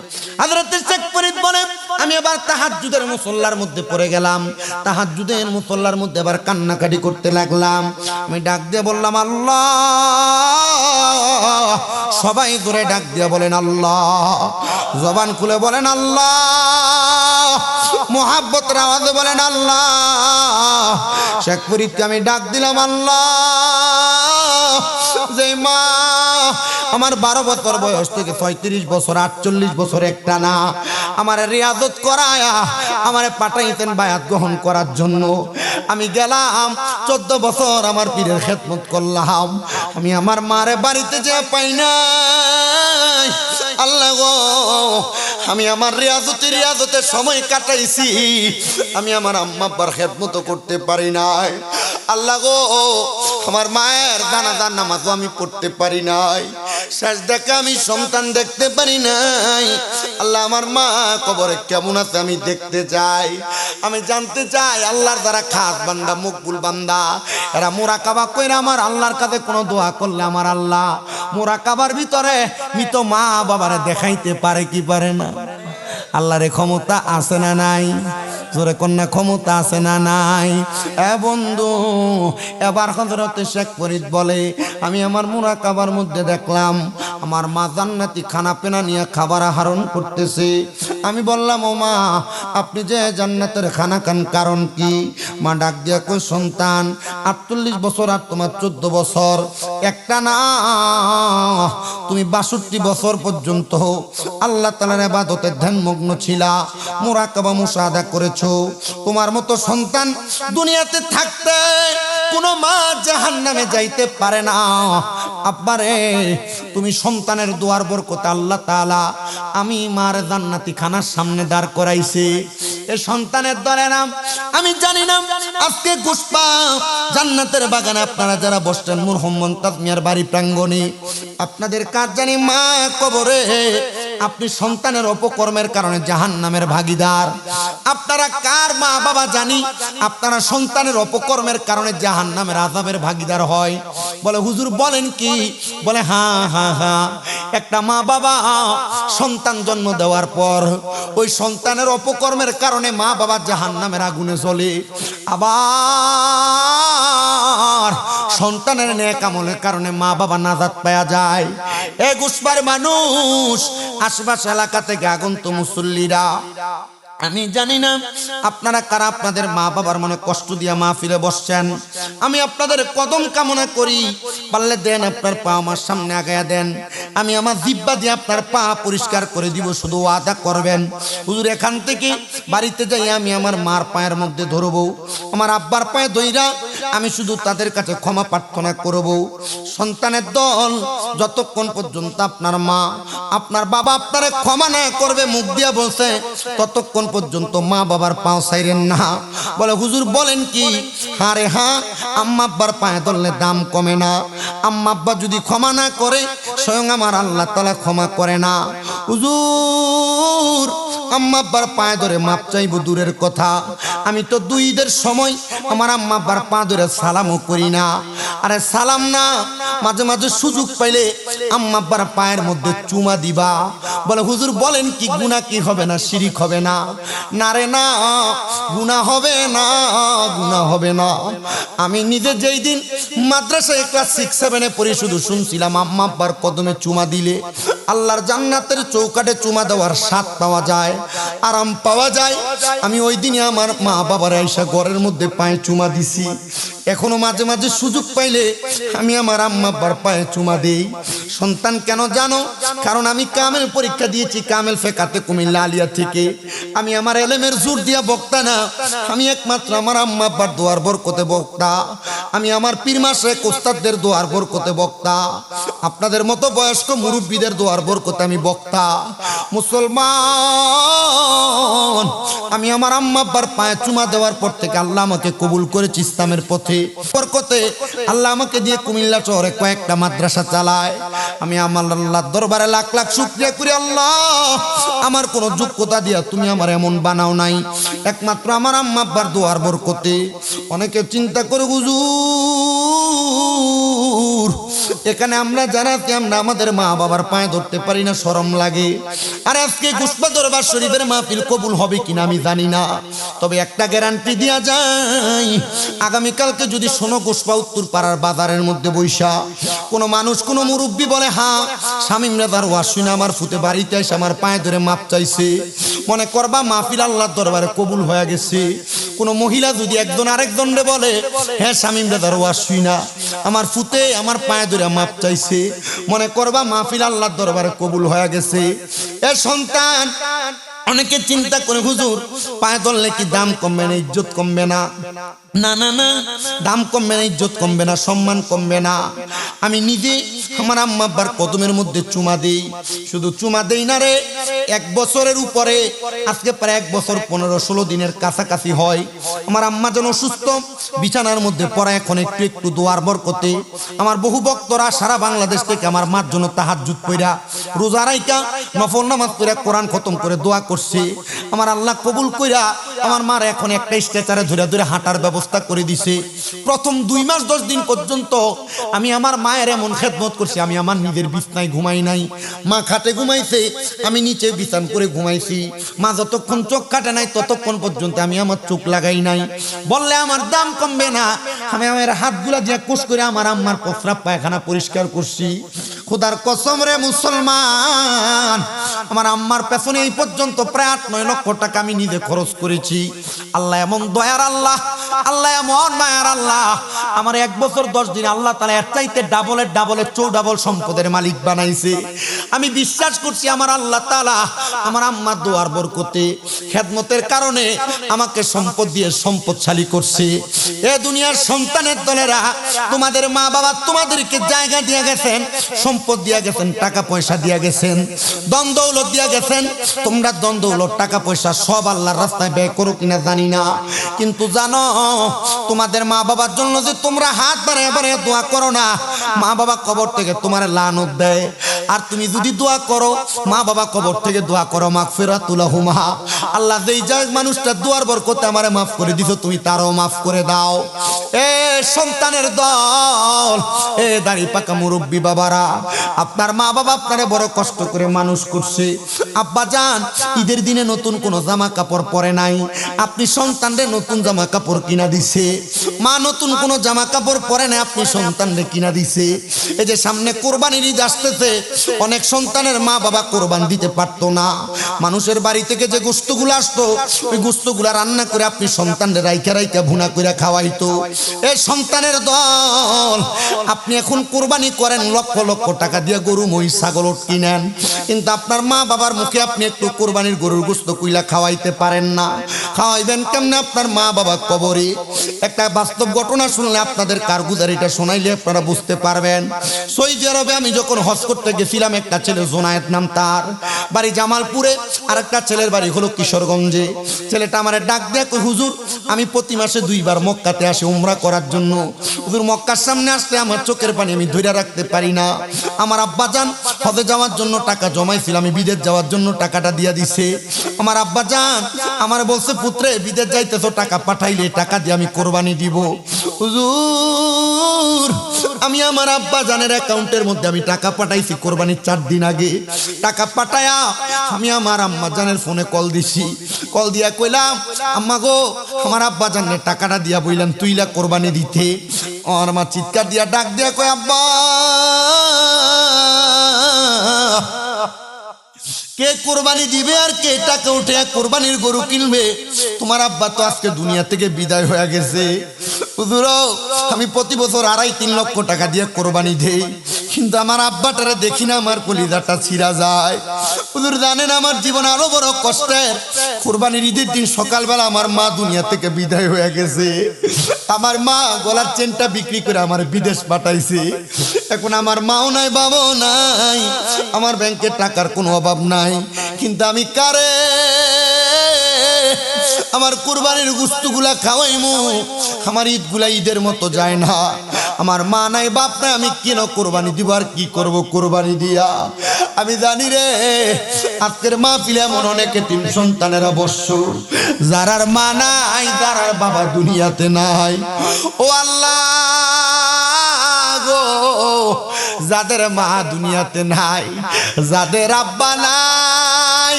হযরত শেখ ফরিদ বলেন আমি এবার তাহাজ্জুদের মুসল্লার মধ্যে পড়ে গেলাম, তাহাজ্জুদের মুসল্লার মধ্যে আবার কান্নাকাটি করতে লাগলাম। আমি ডাক দিয়ে বললাম আল্লাহ, সবাই ধরে ডাক দিয়ে বলেন আল্লাহ, জবান খুলে বলেন আল্লাহ, মোহাব্বতের আওয়াজে বলেন আল্লাহ। শেখ ফরিদকে আমি ডাক দিলাম আল্লাহ, যে মা আমার 12 বছর বয়স থেকে 35 বছর 48 বছর একটা না আমার রিয়াজত করায়া আমারে পাঠাইতেন বায়াত গ্রহণ করার জন্য। আমি গেলাম 14 বছর আমার পীরের খেদমত করলাম। আমি আমার মারে বাড়িতে যে পাই নাই আল্লাহ গো, আমি আমার রিয়াজতের সময় কাটাইছি, আমি আমার আম্মা আব্বার খেদমত করতে পারি নাই আল্লাহ গো। আমার মায়ের জানাজার নামাজও আমি পড়তে পারি নাই, শেষ দেখা আমি সন্তান দেখতে পারি নাই আল্লাহ। আমার মা কবরে কেমন আছে আমি দেখতে চাই, আমি জানতে চাই আল্লাহর দ্বারা খাস বান্দা মকবুল বান্দা এরা মুরাকাবা কইরা আমার আল্লাহর কাছে কোনো দোয়া করলে আমার আল্লাহ মুরাকাবার ভিতরে মৃত মা বাবারে দেখাইতে পারে কি পারে না? আল্লাহর ক্ষমতা আছে না নাই? জোরে কন্যা ক্ষমতা আছে না নাই? এ বন্ধু এবার হযরত শেখ ফরিদ বলে আমি আমার মুরাকাবার মধ্যে দেখলাম আমার মা জান্নাতি খানা পেনা নিয়ে খাবার আহরণ করতেছে। আমি বললাম ও মা আপনি যে জান্নাতের খানা খান কারণ কি? মা ডাক দিয়া কই সন্তান 48 বছর আর তোমার 14 বছর একটা না, তুমি 62 বছর পর্যন্ত আল্লাহ তাআলার ইবাদতে ধ্যানমগ্ন ছিলা, মুরাকাবা মুশাহাদা করেছো। তোমার মতো সন্তান দুনিয়াতে থাকতে কোনো মা জাহান্নামে যাইতে পারে না। আব্বারে তুমি সন্তানের দোয়ার বরকতে আল্লাহ তাআলা আমি মার জান্নাতি খানার সামনে দাঁড় করাইছে। এই সন্তানের দরে নাম আমি জানি না। আজকে গুসপা জান্নাতের বাগানে আপনারা যারা বসছেন মরহুম মুনতাজ মিয়ার বাড়ি প্রাঙ্গণে, আপনাদের কাজ জানি মা কবরে আপনি সন্তানের অপকর্মের কারণে জাহান্নামের ভাগীদার। আপনারা কার মা বাবা জানি আপনারা সন্তানের অপকর্মের কারণে জাহান্নামের আযাবের ভাগীদার হয়? বলে হুজুর বলেন কি? বলে হ্যাঁ হ্যাঁ হ্যাঁ, একটা মা বাবা সন্তান জন্ম দেওয়ার পর ওই সন্তানের অপকর্মের কারণে মা বাবা জাহান্নামের আগুনে জ্বলে, আবার সন্তানের নেক আমলের কারণে মা বাবা নাজাত পাওয়া যায়। এ গুসবার মানুষ আশপাশ এলাকা থেকে আগন্ত মুসল্লিরা, আমি জানি না আপনারা কারা আপনাদের মা বাবার মনে কষ্ট দিয়া মাহফিলে বসছেন। আমি আপনাদের কদম কামনা করি, পারলে দেন আপনার পা আমার সামনে আগায়া দেন, আমি আমার জিহ্বা দিয়ে আপনার পা পরিষ্কার করে দিব। শুধু ওয়াদা করবেন হুজুর এখান থেকে বাড়িতে যাই আমি আমার মার পায়ের মধ্যে ধরবো, আমার আব্বার পায়ে ধইরা আমি শুধু তাদের কাছে ক্ষমা প্রার্থনা করব। সন্তানের দল যতক্ষণ পর্যন্ত আপনার মা আপনার বাবা আপনারে ক্ষমা না করবে মুখ দিয়া বলছে ততক্ষণ পর্যন্ত মা বাবার পাও ছাইরেন না। বলে হুজুর বলেন কি? হ্যাঁ রে হ্যাঁ, আম্মা আব্বার পায়ে ধরলে দাম কমে না। আম্মা আব্বা যদি ক্ষমা না করে স্বয়ং আমার আল্লাহ তাআলা ক্ষমা করে না। হুজুর আম্মা আব্বার পায়ে ধরে মাপ চাইবো দূরের কথা, আমি তো দুই ঈদের সময় আমার আম্মা আব্বার পা ধরে সালামও করি না। আরে সালাম না, মাঝে মাঝে সুযোগ পাইলে আম্মা আব্বার পায়ের মধ্যে চুমা দিবা। বলে হুজুর বলেন কি গুনাহ কি হবে না? শিরিক হবে না? না রে না, গুনাহ হবে না, গুনাহ হবে না। আমি নিজে যেই দিন মাদ্রাসায় ক্লাস 6-7 পড়ি শুধু শুনছিলাম আম্মা আব্বার কদমে চুমা দিলে আল্লাহর জান্নাতের চৌকাঠে চুমা দেওয়ার স্বাদ পাওয়া যায়, আরাম পাওয়া যায়। আমি ওই দিনে আমার মা বাবার আইসা ঘরের মধ্যে পায়ে চুমা দিছি। এখনো মাঝে মাঝে সুযোগ পাইলে আমি আমার আম্মা আব্বার পায়ে চুমা দেই। সন্তান কেন জানো? কারণ আমি কামেল পরীক্ষা দিয়েছি, কামেল ফেকাতে কুমিল্লা আলিয়া থেকে। আমি আমার এলেমের জোর দিয়া বক্তা না, আমি একমাত্র আমার আম্মা আব্বার দোয়ার বরকতে বক্তা। আমি আমার পীর মাশায়েখ ওস্তাদদের দোয়ার বরকতে বক্তা। আপনাদের মতো বয়স্ক মুরব্বীদের দোয়ার বরকতে আমি বক্তা। মুসলমান, আমি আমার আম্মা আব্বার পায়ে চুমা দেওয়ার পর থেকে আল্লাহ আমাকে কবুল করেছে ইসলামের পথে বরকতে। আল্লাহ আমাকে দিয়ে কুমিল্লা শহরে কয়েকটা মাদ্রাসা চালায়। আমি আমার আল্লাহর দরবারে লাখ লাখ শুকরিয়া করি। আল্লাহ, আমার কোনো যোগ্যতা দিয়া তুমি আমার এমন বানাও নাই, একমাত্র আমার আম্মা আব্বার দোয়ার বরকতে। অনেকে চিন্তা করে হুজুর, এখানে আমরা যারা আমরা আমাদের মা বাবার পায়ে ধরতে পারি না, শরম লাগে। আর আজকে গুসপা দরবার শরীফের মাহফিল কবুল হবে কিনা আমি জানি না, তবে একটা গ্যারান্টি দেয়া যায়, আগামীকালকে যদি শোনো গুসপা উত্তর পাড়ার বাজারের মধ্যে বৈশা কোনো মানুষ কোনো মুরব্বী বলে হ্যাঁ শামীম রাজার ওয়াজ শুনে আমার ফুতে বাড়িতে এসে আমার পায়ে ধরে মাপ চাইছে, মনে করবা মাহফিল আল্লাহর দরবারে কবুল হয়ে গেছে। কোনো মহিলা যদি একজন আরেকজনরে বলে হ্যাঁ শামীম রাজার ওয়াজ শুনা আমার ফুতে আমার পায়ে ধরে মাপ চাইছে, মনে করবা মাহফিল আল্লাহর দরবারে কবুল হয়ে গেছে। এ সন্তান, অনেকে চিন্তা করে হুজুর পায়ে ধরলে কি দাম কমবে না, ইজ্জত কমবে না? না না না, দাম কমবে না, ইজ্জত কমবে না, সম্মান কমবে না। আমি নিজে আমার আম্মা আব্বার কদমের মধ্যে চুমা দেই। শুধু চুমা দেই না রে, 1 বছরের উপরে, আজকে প্রায় 1 বছর 15-16 দিনের কাছাকাছি হয়। আমার আম্মা যেন অসুস্থ, বিছানার মধ্যে পড়া, এখন একটু একটু দোয়ার বরকতে আমার বহু ভক্তরা সারা বাংলাদেশ থেকে আমার মার জন্য তাহাজ্জুদ পড়া, রোজা রাইখা, নফল নামাজ পড়া, কোরআন খতম করে দোয়া করছে। আমার আল্লাহ কবুল কইরা আমার মার এখন একটা স্ট্রেচারে ধরে ধরে হাঁটার ব্যবস্থা করে দিছে। প্রথম 2 মাস 10 দিন পর্যন্ত আমি আমার মায়ের এমন খেদমত করছি, আমি আমার নিজের বিছনায় ঘুমাই নাই, মা খাটে ঘুমাইছে, আমি নিচে বিছান করে ঘুমাইছি। মা যতক্ষণ চোখ কাটে নাই ততক্ষণ পর্যন্ত আমি আমার চোখ লাগাই নাই। বললে আমার দাম কমবে না, আমি আমার হাতগুলা দিয়ে কোষ করে আমার আম্মার প্রস্রাব পায়খানা পরিষ্কার করছি। খোদার কসম রে মুসলমান, আমার আম্মার পেছনে এই পর্যন্ত প্রায় 8-9 লক্ষ টাকা আমি নিজে খরচ করেছি। আল্লাহ এমন দয়ার আল্লাহ, আল্লাহ এমন মায়ার আল্লাহ, আমার 1 বছর 10 দিন আল্লাহ তাআলা এর চাইতে ডাবলের 4 সম্পদের মালিক বানাইছে। আমি বিশ্বাস করছি আমার আল্লাহ তাআলা আমার আম্মার দোয়ার বরকতে খেদমতের কারণে আমাকে সম্পদ দিয়ে সম্পদশালী করছে। এ দুনিয়ার সন্তানের দলেরা, তোমাদের মা বাবা তোমাদেরকে জায়গা দিয়ে গেছেন, সম্পদ দিয়ে গেছেন, টাকা পয়সা দিয়ে গেছেন, ধন দৌলত দিয়ে গেছেন। তোমরা ধন দৌলত টাকা পয়সা সব আল্লাহর রাস্তায় ব্যয় করো কিনা জানি না, কিন্তু জানো তোমাদের মা বাবার জন্য যে তোমরা হাত বাড়ায় বাড়ায় দোয়া করো না, মা বাবা কবর থেকে তোমার লানত দেয়। আর তুমি যদি দোয়া করো, মা বাবা কবর থেকে দোয়া করো মাগফিরাতুল লাহুমা, আল্লাহ যেই যায় মানুষটা দোয়ার বরকতে আমারে মাফ করে দিছো, তুমি তারও মাফ করে দাও। এ সন্তানের দল, এ দাড়ি পাকা মুরব্বী বাবারা, আপনার মা বাবা আপনারে বড় কষ্ট করে মানুষ করছে। আব্বা জান ঈদের দিনে নতুন কোনো জামা কাপড় পরে নাই, আপনি সন্তানরে নতুন জামা কাপড় কিনা দিছে। মা নতুন কোনো জামা কাপড় পরে না, আপনি সন্তানরে কিনা দিছে। এই যে সামনে কোরবানির ঈদ আসতেছে, অনেক সন্তানের মা বাবা কোরবান দিতে পারতো না, মানুষের বাড়ি থেকে যে গোশতগুলো আসতো ওই গোশতগুলো রান্না করে আপনি সন্তানরে রাইখা রাইখা ভুনা করে খাওয়াইতো। এই সন্তানের দল, আপনি এখন কোরবানি করেন লক্ষ লক্ষ টাকা দিয়ে গরু মহিষ ছাগল কিনেন, কিন্তু আপনার মা বাবার মুখে আপনি একটু কোরবানির গরুর গোশত কুইলা খাওয়াইতে পারেন না। খাওয়াইবেন কেমনে আপনার মা বাবা কবরে? একটা বাস্তব ঘটনা শুনলে আপনাদের কারগুজারিটা শোনাইলে আপনারা বুঝতে পারবেন। সৌদি আরবে আমি যখন হজ করতে গেছিলাম, একটা ছেলে জোনায়েত নাম, তার বাড়ি জামালপুরে, আর একটা ছেলের বাড়ি হলো কিশোরগঞ্জে। ছেলেটা আমারে ডাক দিয়ে কই, হুজুর আমি প্রতি মাসে 2 বার মক্কাতে আসি উমরা করার জন্য। হুজুর মক্কার সামনে আসলে আমার চোখের পানি আমি ধরে রাখতে পারি না। আমার আব্বা জান হজে যাওয়ার জন্য টাকা জমাইছিল, আমি বিদেশ যাওয়ার জন্য টাকাটা দিয়া দিছে। আমার আব্বা জান আমার বলছে, পুত্রে বিদেশ যাইতেছো, টাকা পাঠাইলে টাকা দিয়ে আমি কোরবানি দিব। হুজুর আমি আমার আব্বা জানের অ্যাকাউন্টের মধ্যে আমি টাকা পাঠাইছি কোরবানির 4 দিন আগে। টাকা পাঠায়া আমি আমার আম্মা জানের ফোনে কল দিছি, কল দিয়া কইলাম, আম্মা গো আমার আব্বা জানের টাকাটা দিয়া বইলাম তুইলা কোরবানি দিতে। আমার মা চিৎকার দিয়া ডাক দিয়া কয়, আব্বা কে কোরবানি দিবে আর কে টাকা উঠে কোরবানির গরু কিনবে? তোমার আব্বা তো আজকে দুনিয়া থেকে বিদায় হয়ে গেছে। হুজুর আমি প্রতি বছর 2.5-3 লক্ষ টাকা দিয়ে কোরবানি দেই, কিন্তু আমার আব্বাটারে দেখি না আমার কলিজাটা ছিঁড়া যায়। হুজুর জানেন আমার জীবন আরো বড় কষ্টের। কোরবানির ঈদের দিন সকালবেলা আমার মা দুনিয়া থেকে বিদায় হয়ে গেছে। আমার মা গলার চেনটা বিক্রি করে আমার বিদেশ পাঠাইছে। এখন আমার মাও নাই, বাবাও নাই, আমার ব্যাংকে টাকার কোনো অভাব নাই, কিন্তু আমি কারে আমার কুরবানির গোশতগুলা খাওয়াইমু? আমার ঈদগুলা ঈদের মতো যায় না। আমার মা নাই, বাপ নাই, আমি কেন কোরবানি দিব? আর কি করব কোরবানি দিয়া? আমি জানি রে আজকের মাহফিলে এমন অনেক এতিম সন্তানের অবশ্য, যারার মা নাই, যারার বাবা দুনিয়াতে নাই। ও আল্লাহ গো, যাদের মা দুনিয়াতে নাই, যাদের আব্বা নাই,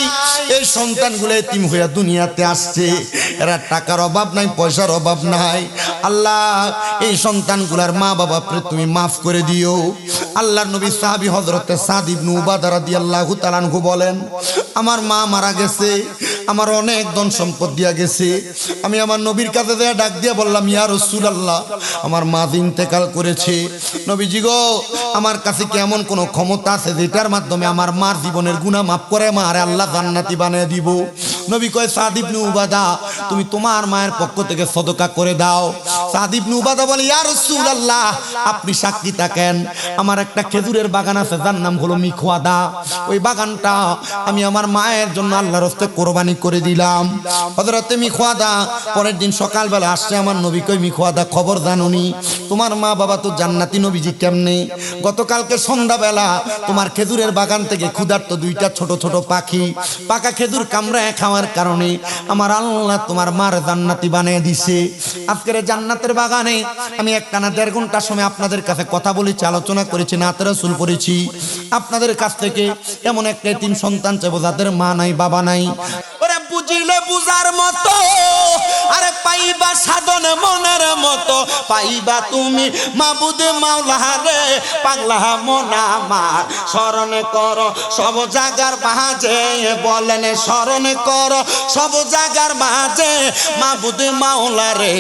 এই সন্তানগুলো এতিম হইয়া দুনিয়াতে আসছে। এরা টাকার অভাব নাই, পয়সার অভাব নাই। আল্লাহ এই সন্তানগুলার মা বাবা তুমি মাফ করে দিও। আল্লাহর নবী সাহাবী হযরতে সাদ ইবনে উবাদা রাদিয়াল্লাহু তাআলা আনহু বলেন, আমার মা মারা গেছে, আমার অনেক ধন সম্পদ দিয়া গেছে। আমি আমার নবীর কাছে যেয়ে ডাক দিয়া বললাম, ইয়া রাসূলুল্লাহ, আমার মা ইন্তেকাল করেছে। নবীজি গো, আমার কাছে কি এমন কোনো ক্ষমতা আছে যেটার মাধ্যমে আমার মার জীবনের গুনাহ মাফ করে মারে আল্লাহ জান্নাতি বানিয়ে দিব? নবী কয়, সাদ ইবনে উবাদা, তুমি তোমার মায়ের পক্ষ থেকে সদকা করে দাও। সাদ ইবনে উবাদা বলে, ইয়া রাসূলুল্লাহ, আপনি সাক্ষী থাকেন, আমার একটা খেজুরের বাগান আছে, যার নাম হলো মিখওয়াদা। ওই বাগানটা আমি আমার মায়ের জন্য আল্লাহর রাস্তায় কোরবানি করে দিলাম। হযরতে মিখওয়াদা পরের দিন সকালবেলা আসছে আমার নবী কই, মিখওয়াদা খবর জানোনি? তোমার মা বাবা তো জান্নাতি। নবীজি কেমনে? গতকালকে সন্ধ্যাবেলা তোমার খেজুরের বাগান থেকে ক্ষুধার্ত 2টা ছোট ছোট পাখি পাকা খেজুর কামড়ায় খাওয়ার কারণে আমার আল্লাহ তোমার মার জান্নাতি বানিয়ে দিছে। আজকের জান্নাতের বাগানে আমি একটানা 1.5 ঘন্টা সময় আপনাদের কাছে কথা বলেছি, আলোচনা করেছি, নাত রাসূল পড়েছি। আপনাদের কাছ থেকে এমন একটা এতিম সন্তান চাইবো যাদের মা নাই, বাবা নাই। ওরে বুঝিলে বুঝার মতো, আরে পাইবা সাধন মনের মতো, পাইবা তুমি মাবুদ মাওলারে, পাগলা মন আমার স্মরণ করো সব জায়গার মাঝে। বলেন স্মরণ করো সব জায়গার মাঝে, মাবুদ মাওলারে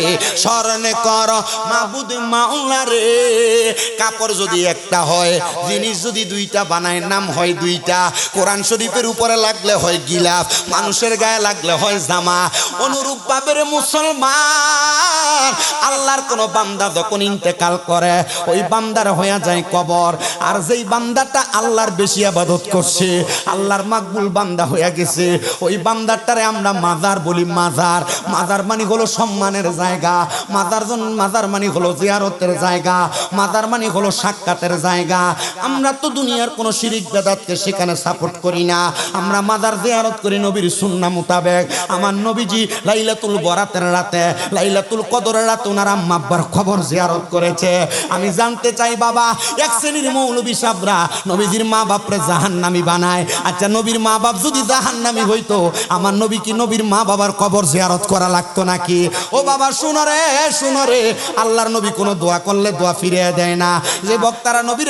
স্মরণ করো মাবুদ মাওলারে। কাপড় যদি একটা হয়, জিনিস যদি 2টা বানায়, নাম হয় 2টা। কোরআন শরীফের উপরে লাগলে হয় গিলাফ, মানুষের গায়ে লাগলে হয় জামা। অনুরূপ ভাবে মুসলমান, আল্লাহর কোন বান্দা যখন ইন্তেকাল করে, ওই বান্দার হয়ে যায় কবর। আর যেই বান্দাটা আল্লাহর বেশি ইবাদত করছে, আল্লাহর মাকবুল বান্দা হয়ে গেছে, ওই বান্দাটারে আমরা মাজার বলি। মাজার, মাজার মানে হলো সম্মানের জায়গা। মাজার মানে হলো জিয়ারতের জায়গা। মাজার মানে হলো সাক্ষাতের জায়গা। আমরা তো দুনিয়ার কোন শিরিক বেদাতকে সেখানে সাপোর্ট করি না। আমরা মাজার জিয়ারত করি নবীর সুন্নাহ মোতাবেক। আমার নবীজি লাইলাতুল বরাতের রাতে, লাইলাতুল কদরের রাতে ওনার আম্মা আব্বার খবর জিয়ারত করেছে। আমি জানতে চাই বাবা, এক শ্রেণীর মৌলবী সাহেবরা নবীজির মা বাপরে জাহান্নামী বানায়। আচ্ছা, নবীর মা বাপ যদি জাহান্নামী হইতো, আমার নবী কি নবীর মা বাবার কবর জিয়ারত করা লাগতো নাকি? ও বাবা শুনো রে, আল্লাহর নবী কোনো দোয়া করলে দোয়া ফিরিয়ে দেয় না। যে বক্তারা নবীর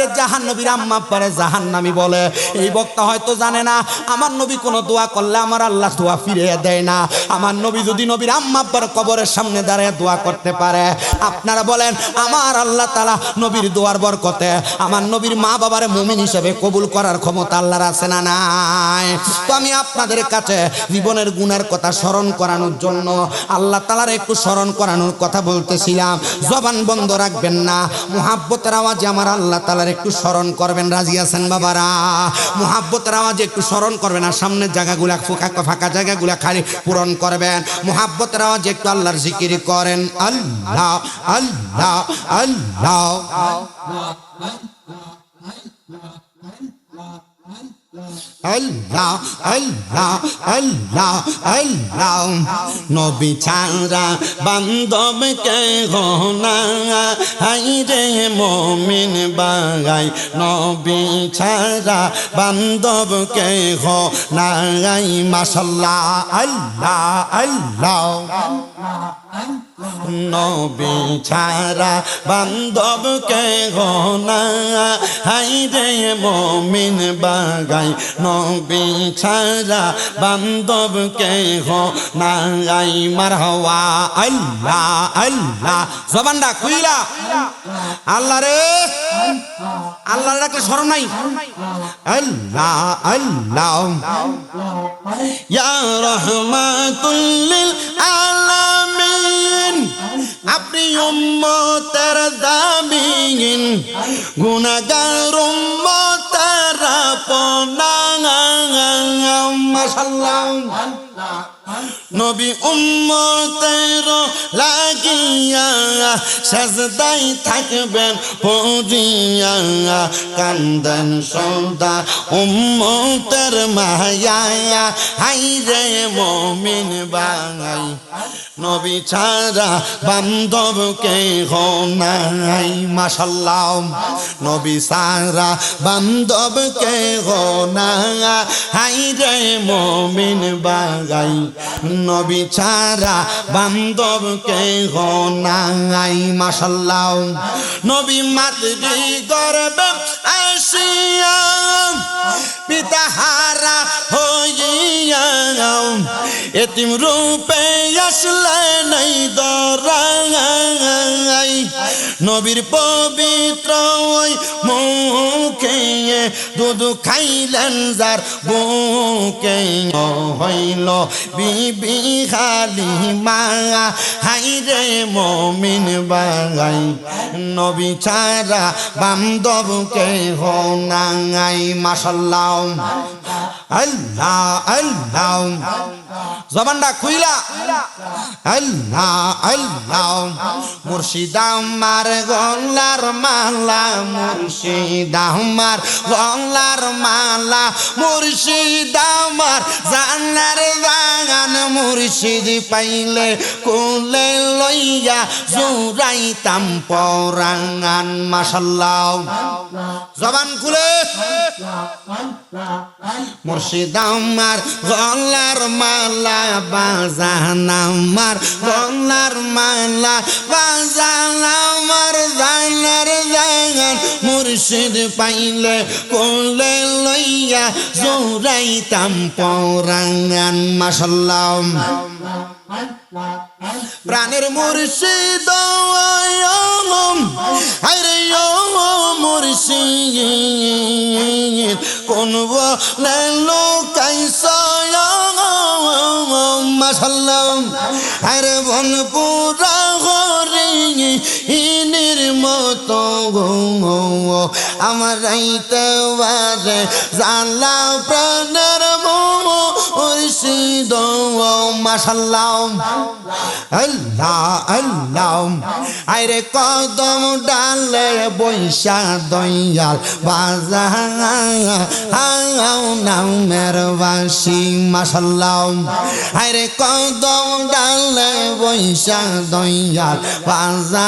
নবীর আম্মা আব্বারে জাহান্নামী বলে, এই বক্তা হয়তো জানে না আমার নবী কোনো দোয়া করলে আমার আল্লাহ দোয়া ফিরিয়ে দেয় না। আমার নবী যদি নবীর আম্মা আব্বার কবরের সামনে দাঁড়িয়ে দোয়া করতে পারে, আপনারা বলেন আমার আল্লাহ তাআলা নবীর দোয়ার বরকতে আমার নবীর মা বাবারে মুমিন হিসেবে কবুল করার ক্ষমতা আল্লাহর আছে না নাই? তো আমি আপনাদের কাছে জীবনের গুনার কথা স্মরণ করানোর জন্য আল্লাহ তাআলার একটু স্মরণ করানোর কথা বলতেছিলাম। জবান বন্ধ রাখবেন না, মুহাব্বতের আওয়াজে আমার আল্লাহ তাআলার একটু স্মরণ করবেন। রাজি আছেন বাবারা? মুহাব্বতের আওয়াজে একটু স্মরণ করবেন, আর সামনের জায়গাগুলা ফাঁকা জায়গাগুলা খালি পূরণ করবেন। মুহাব্বতের আওয়াজে একটু আল্লাহর জিকির করেন। আল্লাহ আল্লাহ আল্লাহ আল্লাহ আল্লাহ আল্লাহ আল্লাহ। নবী ছাড়া বান্ধব কে না, হাই রে মুমিন ভাই, নবী ছাড়া বান্ধব কে নাই। মাশাআল্লাহ আল্লাহ আল্লাহ। নবী ছাড়া বান্ধব কে না হাই রে মুমিন বাগাই নবী ছাড়া বান্ধব কে না আই মারহাবা আল্লাহ আল্লাহ জবানটা খুইলা আল্লাহ রে আল্লাহর একটা স্মরণ নাই আল্লাহ আল্লাহ ইয়া রাহমাতুল লিল আলামিন আপনি উম্মতের দামিন গুনাহগার উম্মতের আপনা মাশাআল্লাহ নবী উম্মতের লাগিয়া সাজদায় থাকবেন পড়িয়া কান্দেন সদা উম্মতের মায়া হাই রে মুমিন বাঙাই নবী ছাড়া বান্ধব কে নাই মাশাআল্লাহ নবী ছাড়া বান্ধব কে না হাই রে মুমিন বাঙাই নবী ছাড়া বান্ধব কে নাই মাশাআল্লাহ নবী মাতৃ গর্ভে আসিয়া পিতা হারা হইয়া এতিম রূপে আসলে নাই দরাই নবীর পবিত্র মুখে দুধ খাইলেন যার বুকে হইল বিবি হালিমা হাই রে মুমিন বাঙাই নবী ছাড়া বান্ধব কে নাই মাশাআল্লাহ আল্লাহ আল্লাহ জবানটা খুইলা আল্লাহ আল্লাহ মুর্শিদ আমার গলার মালা মুর্শিদ আমার গলার মালা মুর্শিদ আমার জানার বাগান মুর্শিদ পাইলে কোলে লইয়া জুরাইতাম পরাঙ্গান মাশাআল্লাহ জবান খুলে মুর্শিদ আমার গলার মালা বাজান আমার গলার মালা বাজান আমার জানার জাগান মুর্শিদ পাইলে কোলে লইয়া জোরাইতাম পরাঙ্গান মাশাআল্লাহ প্রাণের মুর্শিদ আরে মুর্শিদ কোন বলে লোকাইছ মাশাআল্লাহ আরে বন পুরা হরি ইনের মতো আমার রাইতে বাজে জানলা প্রাণের মুর্শিদ মাশাআল্লাহ আল্লাহ আল্লাহ আরে কদম ডালে বৈশা দয়াল বাজা নামের বাসি মাশাআল্লাহ আরে কদম ডালে বৈশা দয়াল বাজা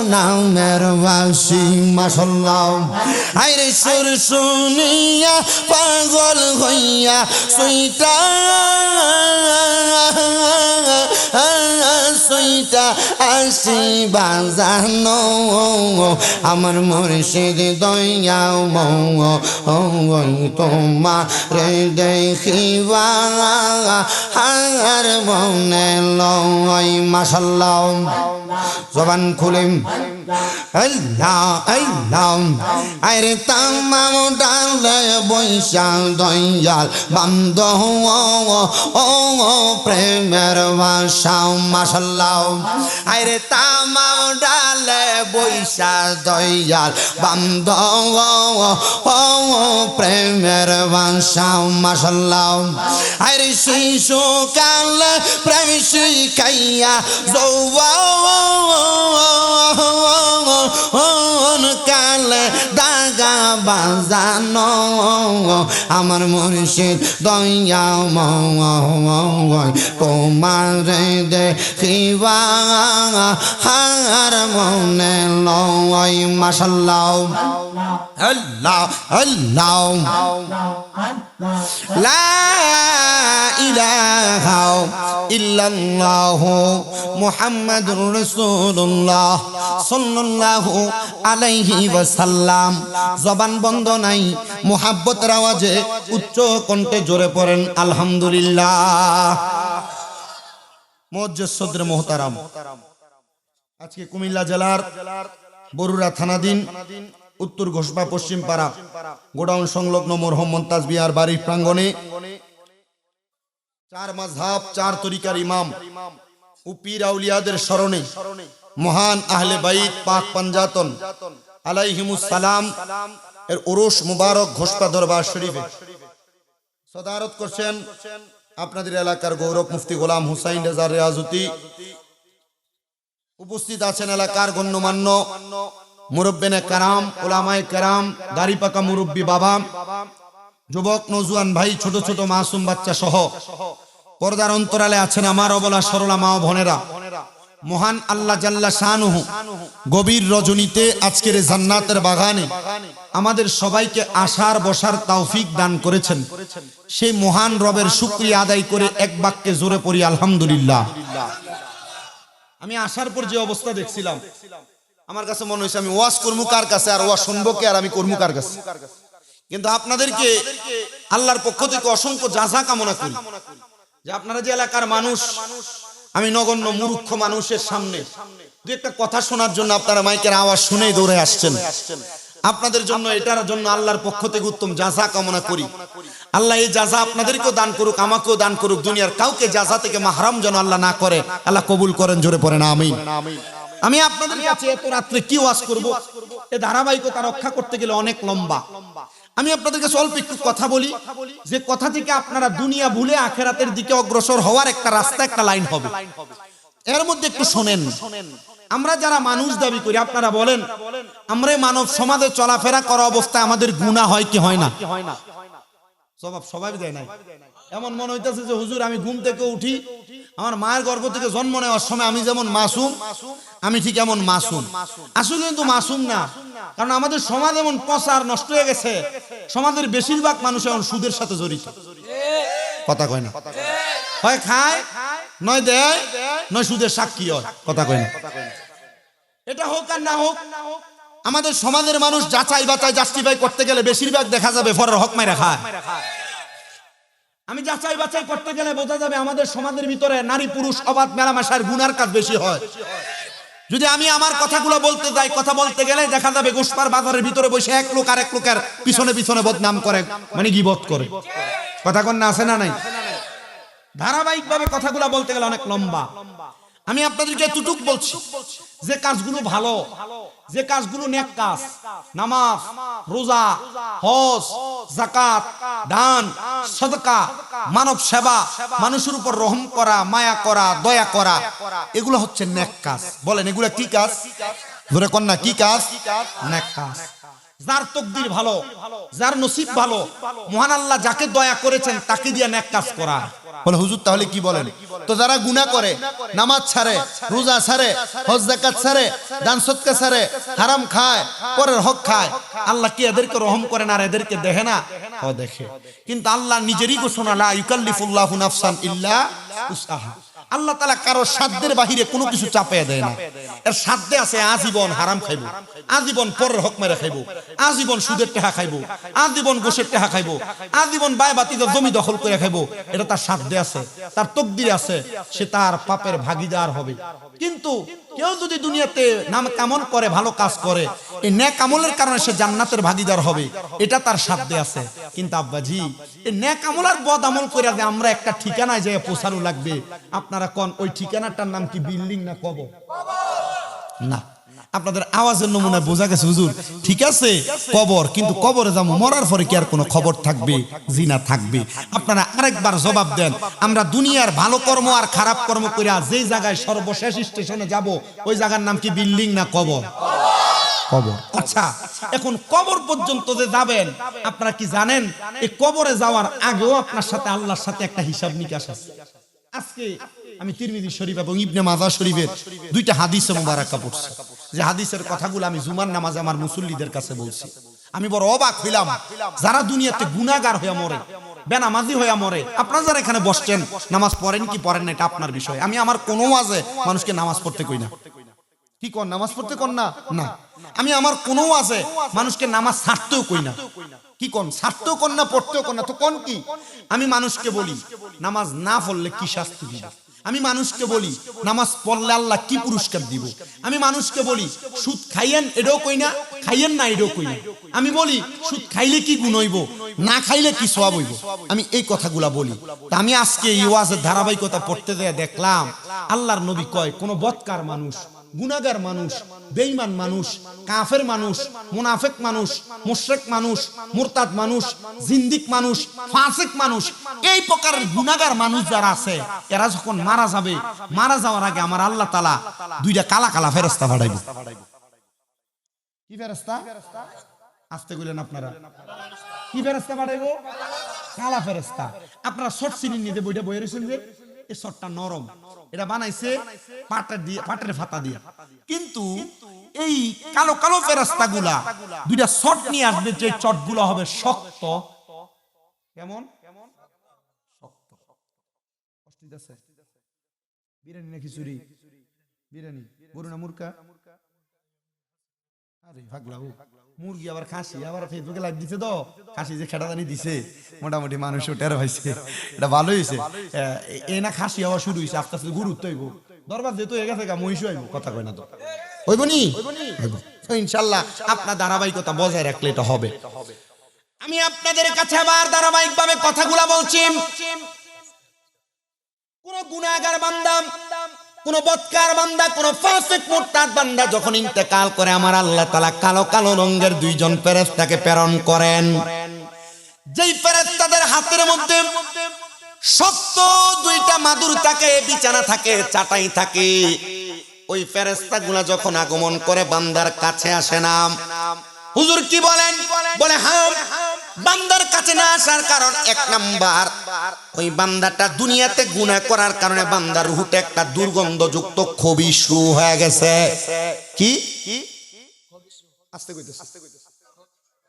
নামের বাসি মাশাআল্লাহ আরে সুর শুনিয়া পাগল হইয়া সুইটা সুইটা আসি বাজানো আমার মুর্শিদ দয়াও তোমার রে দেখিবা হার মনে লয় মাশাআল্লাহ জবান খুলিম আল্লাহ আল্লাহ আরে তামাম ডালে বৈশা দয়াল বান্দ ও প্রেমের বাসা মাশাআল্লাহ আরে তামাম ডালে বৈশা দয়াল বান্দ ও প্রেমের বাসা মাশাআল্লাহ আরে শিশু কাল প্রেম শিখাইয়া যৌবন কালে দাগা জানো আমার মুর্শিদ দয়া তোমার দেখিবা হার মনে লয় মাশাআল্লাহ আল্লাহ আল্লাহ লা ইলাহা ইল্লাল্লাহ মুহাম্মাদুর রাসূলুল্লাহ সাল্লাল্লাহু আলাইহি ওয়াসাল্লাম। জবান বন্ধ নাই, মুহাব্বতের আওয়াজে উচ্চ কণ্ঠে জোরে পড়েন আলহামদুলিল্লাহ। মুআজ্জিজ সদরে মুহতারাম, আজকে কুমিল্লা জেলার বরুড়া থানাধীন উত্তর ঘোষপা পশ্চিম পাড়া গোডাউন সংলগ্ন মরহুম মুমতাজ বিয়ার বাড়ির প্রাঙ্গণে চার মাযহাব চার তরিকার ইমাম ও পীর আউলিয়াদের স্মরণে মহান আহলে বাইত পাক পাঞ্জাতন আলাইহিমুস সালাম এর উরুস মুবারক ঘোষপা দরবার শরীফে সদারত করছেন আপনাদের এলাকার গৌরব মুফতি গোলাম হুসাইন রেজা রিয়াজুতি। উপস্থিত আছেন এলাকার গণ্যমান্য মুরব্বিনে কারাম, উলামায়ে কেরাম, দাড়ি পাকা মুরব্বী বাবা, যুবক নওজোয়ান ভাই, ছোট ছোট মাসুম বাচ্চা সহ পর্দার অন্তরালে আছেন আমার অবলা সরলা মা ও বোনেরা। মহান আল্লাহ জাল্লা শানুহু গভীর রজনীতে আজকের জান্নাতের বাগানে আমাদের সবাইকে আসার বসার তৌফিক দান করেছেন। সেই মহান রবের শুকরিয়া আদায় করে এক বাক্যে জোরে পড়ি আলহামদুলিল্লাহ। আমি আসার পর যে অবস্থা দেখছিলাম, আমার কাছে মনে হয়েছে আমি ওয়াজ করবো কার কাছে আর ওয়াজ শুনবো কে, আর আমি করবো কার কাছে। কিন্তু আপনাদেরকে আল্লাহর পক্ষ থেকে অসংখ্য জাযা কামনা করি যে আপনারা যে এলাকার মানুষ, আমি নগণ্য মূর্খ মানুষের সামনে দু একটা কথা শোনার জন্য আপনারা মাইকের আওয়াজ শুনেই দৌড়ে আসছেন। আপনাদের জন্য এটার জন্য আল্লাহর পক্ষ থেকে উত্তম জাযা কামনা করি। আল্লাহ এই জাযা আপনাদেরকেও দান করুক, আমাকেও দান করুক, দুনিয়ার কাউকে জাযা থেকে মাহরাম যেন আল্লাহ না করে। আল্লাহ কবুল করেন, জোরে পড়েন আমিন। আমি আপনাদের কাছে এত রাত্রে কি ওয়াজ করব, এই ধারাবাহিকতা রক্ষা করতে গেলে অনেক লম্বা। আমি আপনাদের কাছে অল্প একটু কথা বলি, যে কথা থেকে আপনারা দুনিয়া ভুলে আখিরাতের দিকে অগ্রসর হওয়ার একটা রাস্তা, একটা লাইন হবে। এর মধ্যে একটু শোনেন। আমরা যারা মানুষ দাবি করি, আপনারা বলেন আমরা মানব সমাজে চলাফেরা করা অবস্থায় আমাদের গুনাহ হয় কি হয় না? জবাব সবাই দেয় না। এমন মনে হইতেছে যে হুজুর আমি ঘুম থেকে উঠি, আমার মায়ের গর্ভ থেকে জন্ম নেওয়ার সময় আমি যেমন মাসুম, আমি ঠিক এমন মাসুম। আসলে কিন্তু মাসুম না, কারণ আমাদের সমাজ এমন পচার নষ্ট হয়ে গেছে। সমাজের বেশিরভাগ মানুষ এখন সুদের সাথে জড়িত। কথা কয় না? হয় খায়, নয় দেয়, নয় সুদের সাক্ষী হয়। কথা কয় না? এটা হোক আর না হোক, আমাদের সমাজের মানুষ যাচাই বাছাই জাস্টিফাই করতে গেলে বেশিরভাগ দেখা যাবে পরের হক মাইরা খায়। আমি যাচাই বাছাই করতে গেলে বোঝা যাবে আমাদের সমাজের ভিতরে নারী পুরুষ অবাধ মেলামেশার গুনার কাজ বেশি হয়। যদি আমি আমার কথাগুলো বলতে যাই, কথা বলতে গেলে দেখা যাবে গোশপার বাজারের ভিতরে বসে এক লোক আর এক লোকের পিছনে পিছনে বদনাম করে, মানে গীবত করে। কথা কন না, আছে না নাই? ধারাবাহিকভাবে কথাগুলো বলতে গেলে অনেক লম্বা। আমি আপনাদেরকে এতটুকু বলছি যে কাজগুলো ভালো, যে কাজগুলো নেক কাজ, নামাজ, রোজা, হজ, যাকাত, দান, সাদকা, মানব সেবা, মানুষের উপর রহম করা, মায়া করা, দয়া করা, এগুলো হচ্ছে নেক কাজ। বলেন এগুলো কি কাজ? ধরে কন না, কি কাজ? নেক কাজ। যার তকদির ভালো, যার নসিব ভালো, মহান আল্লাহ যাকে দয়া করেছেন তাকে দিয়ে নেক কাজ করা। বলে হুজুর তাহলে কি বলেন? তো যারা গুনাহ করে, নামাজ ছাড়ে, রোজা ছাড়ে, হজ যাকাত ছাড়ে, দান সদকা ছাড়ে, হারাম খায়, পরের হক খায়, আল্লাহ কি এদেরকে রহম করে না আর এদেরকে দেখে না? ও দেখে। কিন্তু আল্লাহ নিজেরই ঘোষণা, লা ইউকাল্লিফুল্লাহু নাফসান ইল্লা উসআহা। আল্লাহ তাআলা কারো সাধ্যের বাহিরে কোনো কিছু চাপিয়ে দেয় না। এর সাধ্যে আছে আজীবন হারাম খাইবো, আজীবন পরের হক মেরে খাইবো, আজীবন সুদের টাকা খাইবো, আজীবন গোশের টাকা খাইবো, আজীবন বায়বাতিদের জমি দখল করে খাইবো। এটা তার সাধ্যে আছে, তার তকদিরে আছে, সে তার পাপের ভাগীদার হবে। কিন্তু কেউ যদি দুনিয়াতে নাম কামল করে, ভালো কাজ করে, এই নেক আমলের কারণে সে জান্নাতের ভাগীদার হবে, এটা তার সাধ্যে আছে। কিন্তু আব্বাজি, এই নেক আমল আর বদ আমল করে যে আমরা একটা ঠিকানায় যেয়ে পৌঁছানো লাগবে, আপনারা কোন ওই ঠিকানাটার নাম কি বিল্ডিং না কবর? না, আপনাদের আওয়াজের নমুনা বোঝা গেছে হুজুর। ঠিক আছে কবর, কিন্তু কবরে যাবো, মরার পরে কি আর কোনো খবর থাকবে? জিনা থাকবে। আপনারা আরেকবার জবাব দেন, আমরা দুনিয়ার ভালো কর্ম আর খারাপ কর্ম করে যেই জায়গায় সর্বশেষ স্টেশনে যাব, ওই জায়গার নাম কি বিল্ডিং না কবর? কবর। আচ্ছা, এখন কবর পর্যন্ত যে যাবেন, আপনারা কি জানেন এই কবরে যাওয়ার আগেও আপনার সাথে আল্লাহর সাথে একটা হিসাব নিকাশ আছে। আজকে আমি তিরমিজি শরীফ এবং ইবনে মাজাহ শরীফের দুইটা হাদিসে মুবারাকা পড়ছি, যে হাদিসের কথাগুলো আমি জুমার নামাজে আমার মুসল্লিদের কাছে বলছি। আমি বড় অবাক হইলাম, যারা দুনিয়াতে গুনাহগার হয়ে মরে, বেনামাজি হয়ে মরে, আপনারা যারা এখানে বসছেন নামাজ পড়েন কি পড়েন না এটা আপনার বিষয়। আমি আমার কোনো ওয়াজে মানুষকে নামাজ পড়তে কই না। কি কোন নামাজ পড়তে কোন না? না, আমি আমার কোনো ওয়াজে মানুষকে নামাজ ছাড়তেও কই না। কি কোন ছাড়তেও কোন না, পড়তেও কোন না। তো কোন কি? আমি মানুষকে বলি নামাজ না পড়লে কি শাস্তি দিব, আমি মানুষকে বলি নামাজ পড়লে আল্লাহ কি পুরস্কার দিব, আমি মানুষকে বলি সুদ খাইয়েন এটাও কই না, খাইয়েন না এটাও কই না। আমি বলি সুদ খাইলে কি গুণ হইব, না খাইলে কি সওয়াব হইব, আমি এই কথাগুলা বলি। তা আমি আজকে এই ওয়াজের ধারাবাহিকতা পড়তে যেয়ে দেখলাম আল্লাহর নবী কয় কোন বদকার মানুষ, গুনাহগার মানুষ, বেঈমান মানুষ, কাফের মানুষ, মুনাফিক মানুষ, মুশরিক মানুষ, মুরতাদ মানুষ, জিন্দিক মানুষ, ফাসিক মানুষ, এই প্রকারের গুনাহগার মানুষ যারা আছে এরা যখন মারা যাবে, মারা যাওয়ার আগে আমার আল্লাহ তাআলা দুইটা কালা কালা ফেরেশতা পাঠাইব। কি ফেরেশতা? আস্তে কইলেন আপনারা। কি ফেরেশতা পাঠাইব? কালা ফেরেশতা। আপনারা শর্ট সিনির নিতে বইটা বইয়ে রয়েছেন যে এই শর্টটা নরম, এটা বানাইছে পাটের ফাতা দিয়ে, কিন্তু এই কালো কালো ফেরেশতা গুলা দুইটা শর্ট নিয়ে আসবে, যে শর্ট গুলো হবে শক্ত। কেমন শক্ত? কষ্ট আছে? বিরিয়ানি না খিচুড়ি? বিরিয়ানি। গরু না মুরগা? আরে ভাগলাও, মুরগি আবার খাসি, আবার ফেসবুকে লাইভ দিছে তো, খাসি যে খেটাদানি দিছে মোটামুটি মানুষ টের হয়েছে, এটা ভালো হয়েছে। এই না খাসি আবার শুরু হয়েছে, আস্তে আস্তে গরু তৈব, দরবার যেহেতু হয়ে গেছে মহিষ হইব, কথা কয় না তো হইব নি? ইনশাল্লাহ আপনার ধারাবাহিকতা বজায় রাখলে এটা হবে। আমি আপনাদের কাছে আবার ধারাবাহিক ভাবে কথাগুলা বলছি। কোন গুনাহগার বান্দা, কোন বদকার বান্দা, কোন ফাসিক মুরতাদ বান্দা যখন ইন্তেকাল করে আমার আল্লাহ তাআলা কালো কালো রঙের দুইজন ফেরেশতাকে প্রেরণ করেন, যেই ফেরেশতাদের হাতের মধ্যে শক্ত দুইটা মাদুর থাকে, বিছানা থাকে, চাটাই থাকে। ওই ফেরেশতাগুলা যখন আগমন করে বান্দার কাছে আসে না। হুজুর কি বলেন? বলে হ্যাঁ, বান্দার কাছে না আসার কারণ এক নাম্বার, ওই বান্দাটা দুনিয়াতে গুনাহ করার কারণে বান্দার রূহটা একটা দুর্গন্ধযুক্ত খবিশ রূহ হয়ে গেছে। কি আস্তে কইতেছে?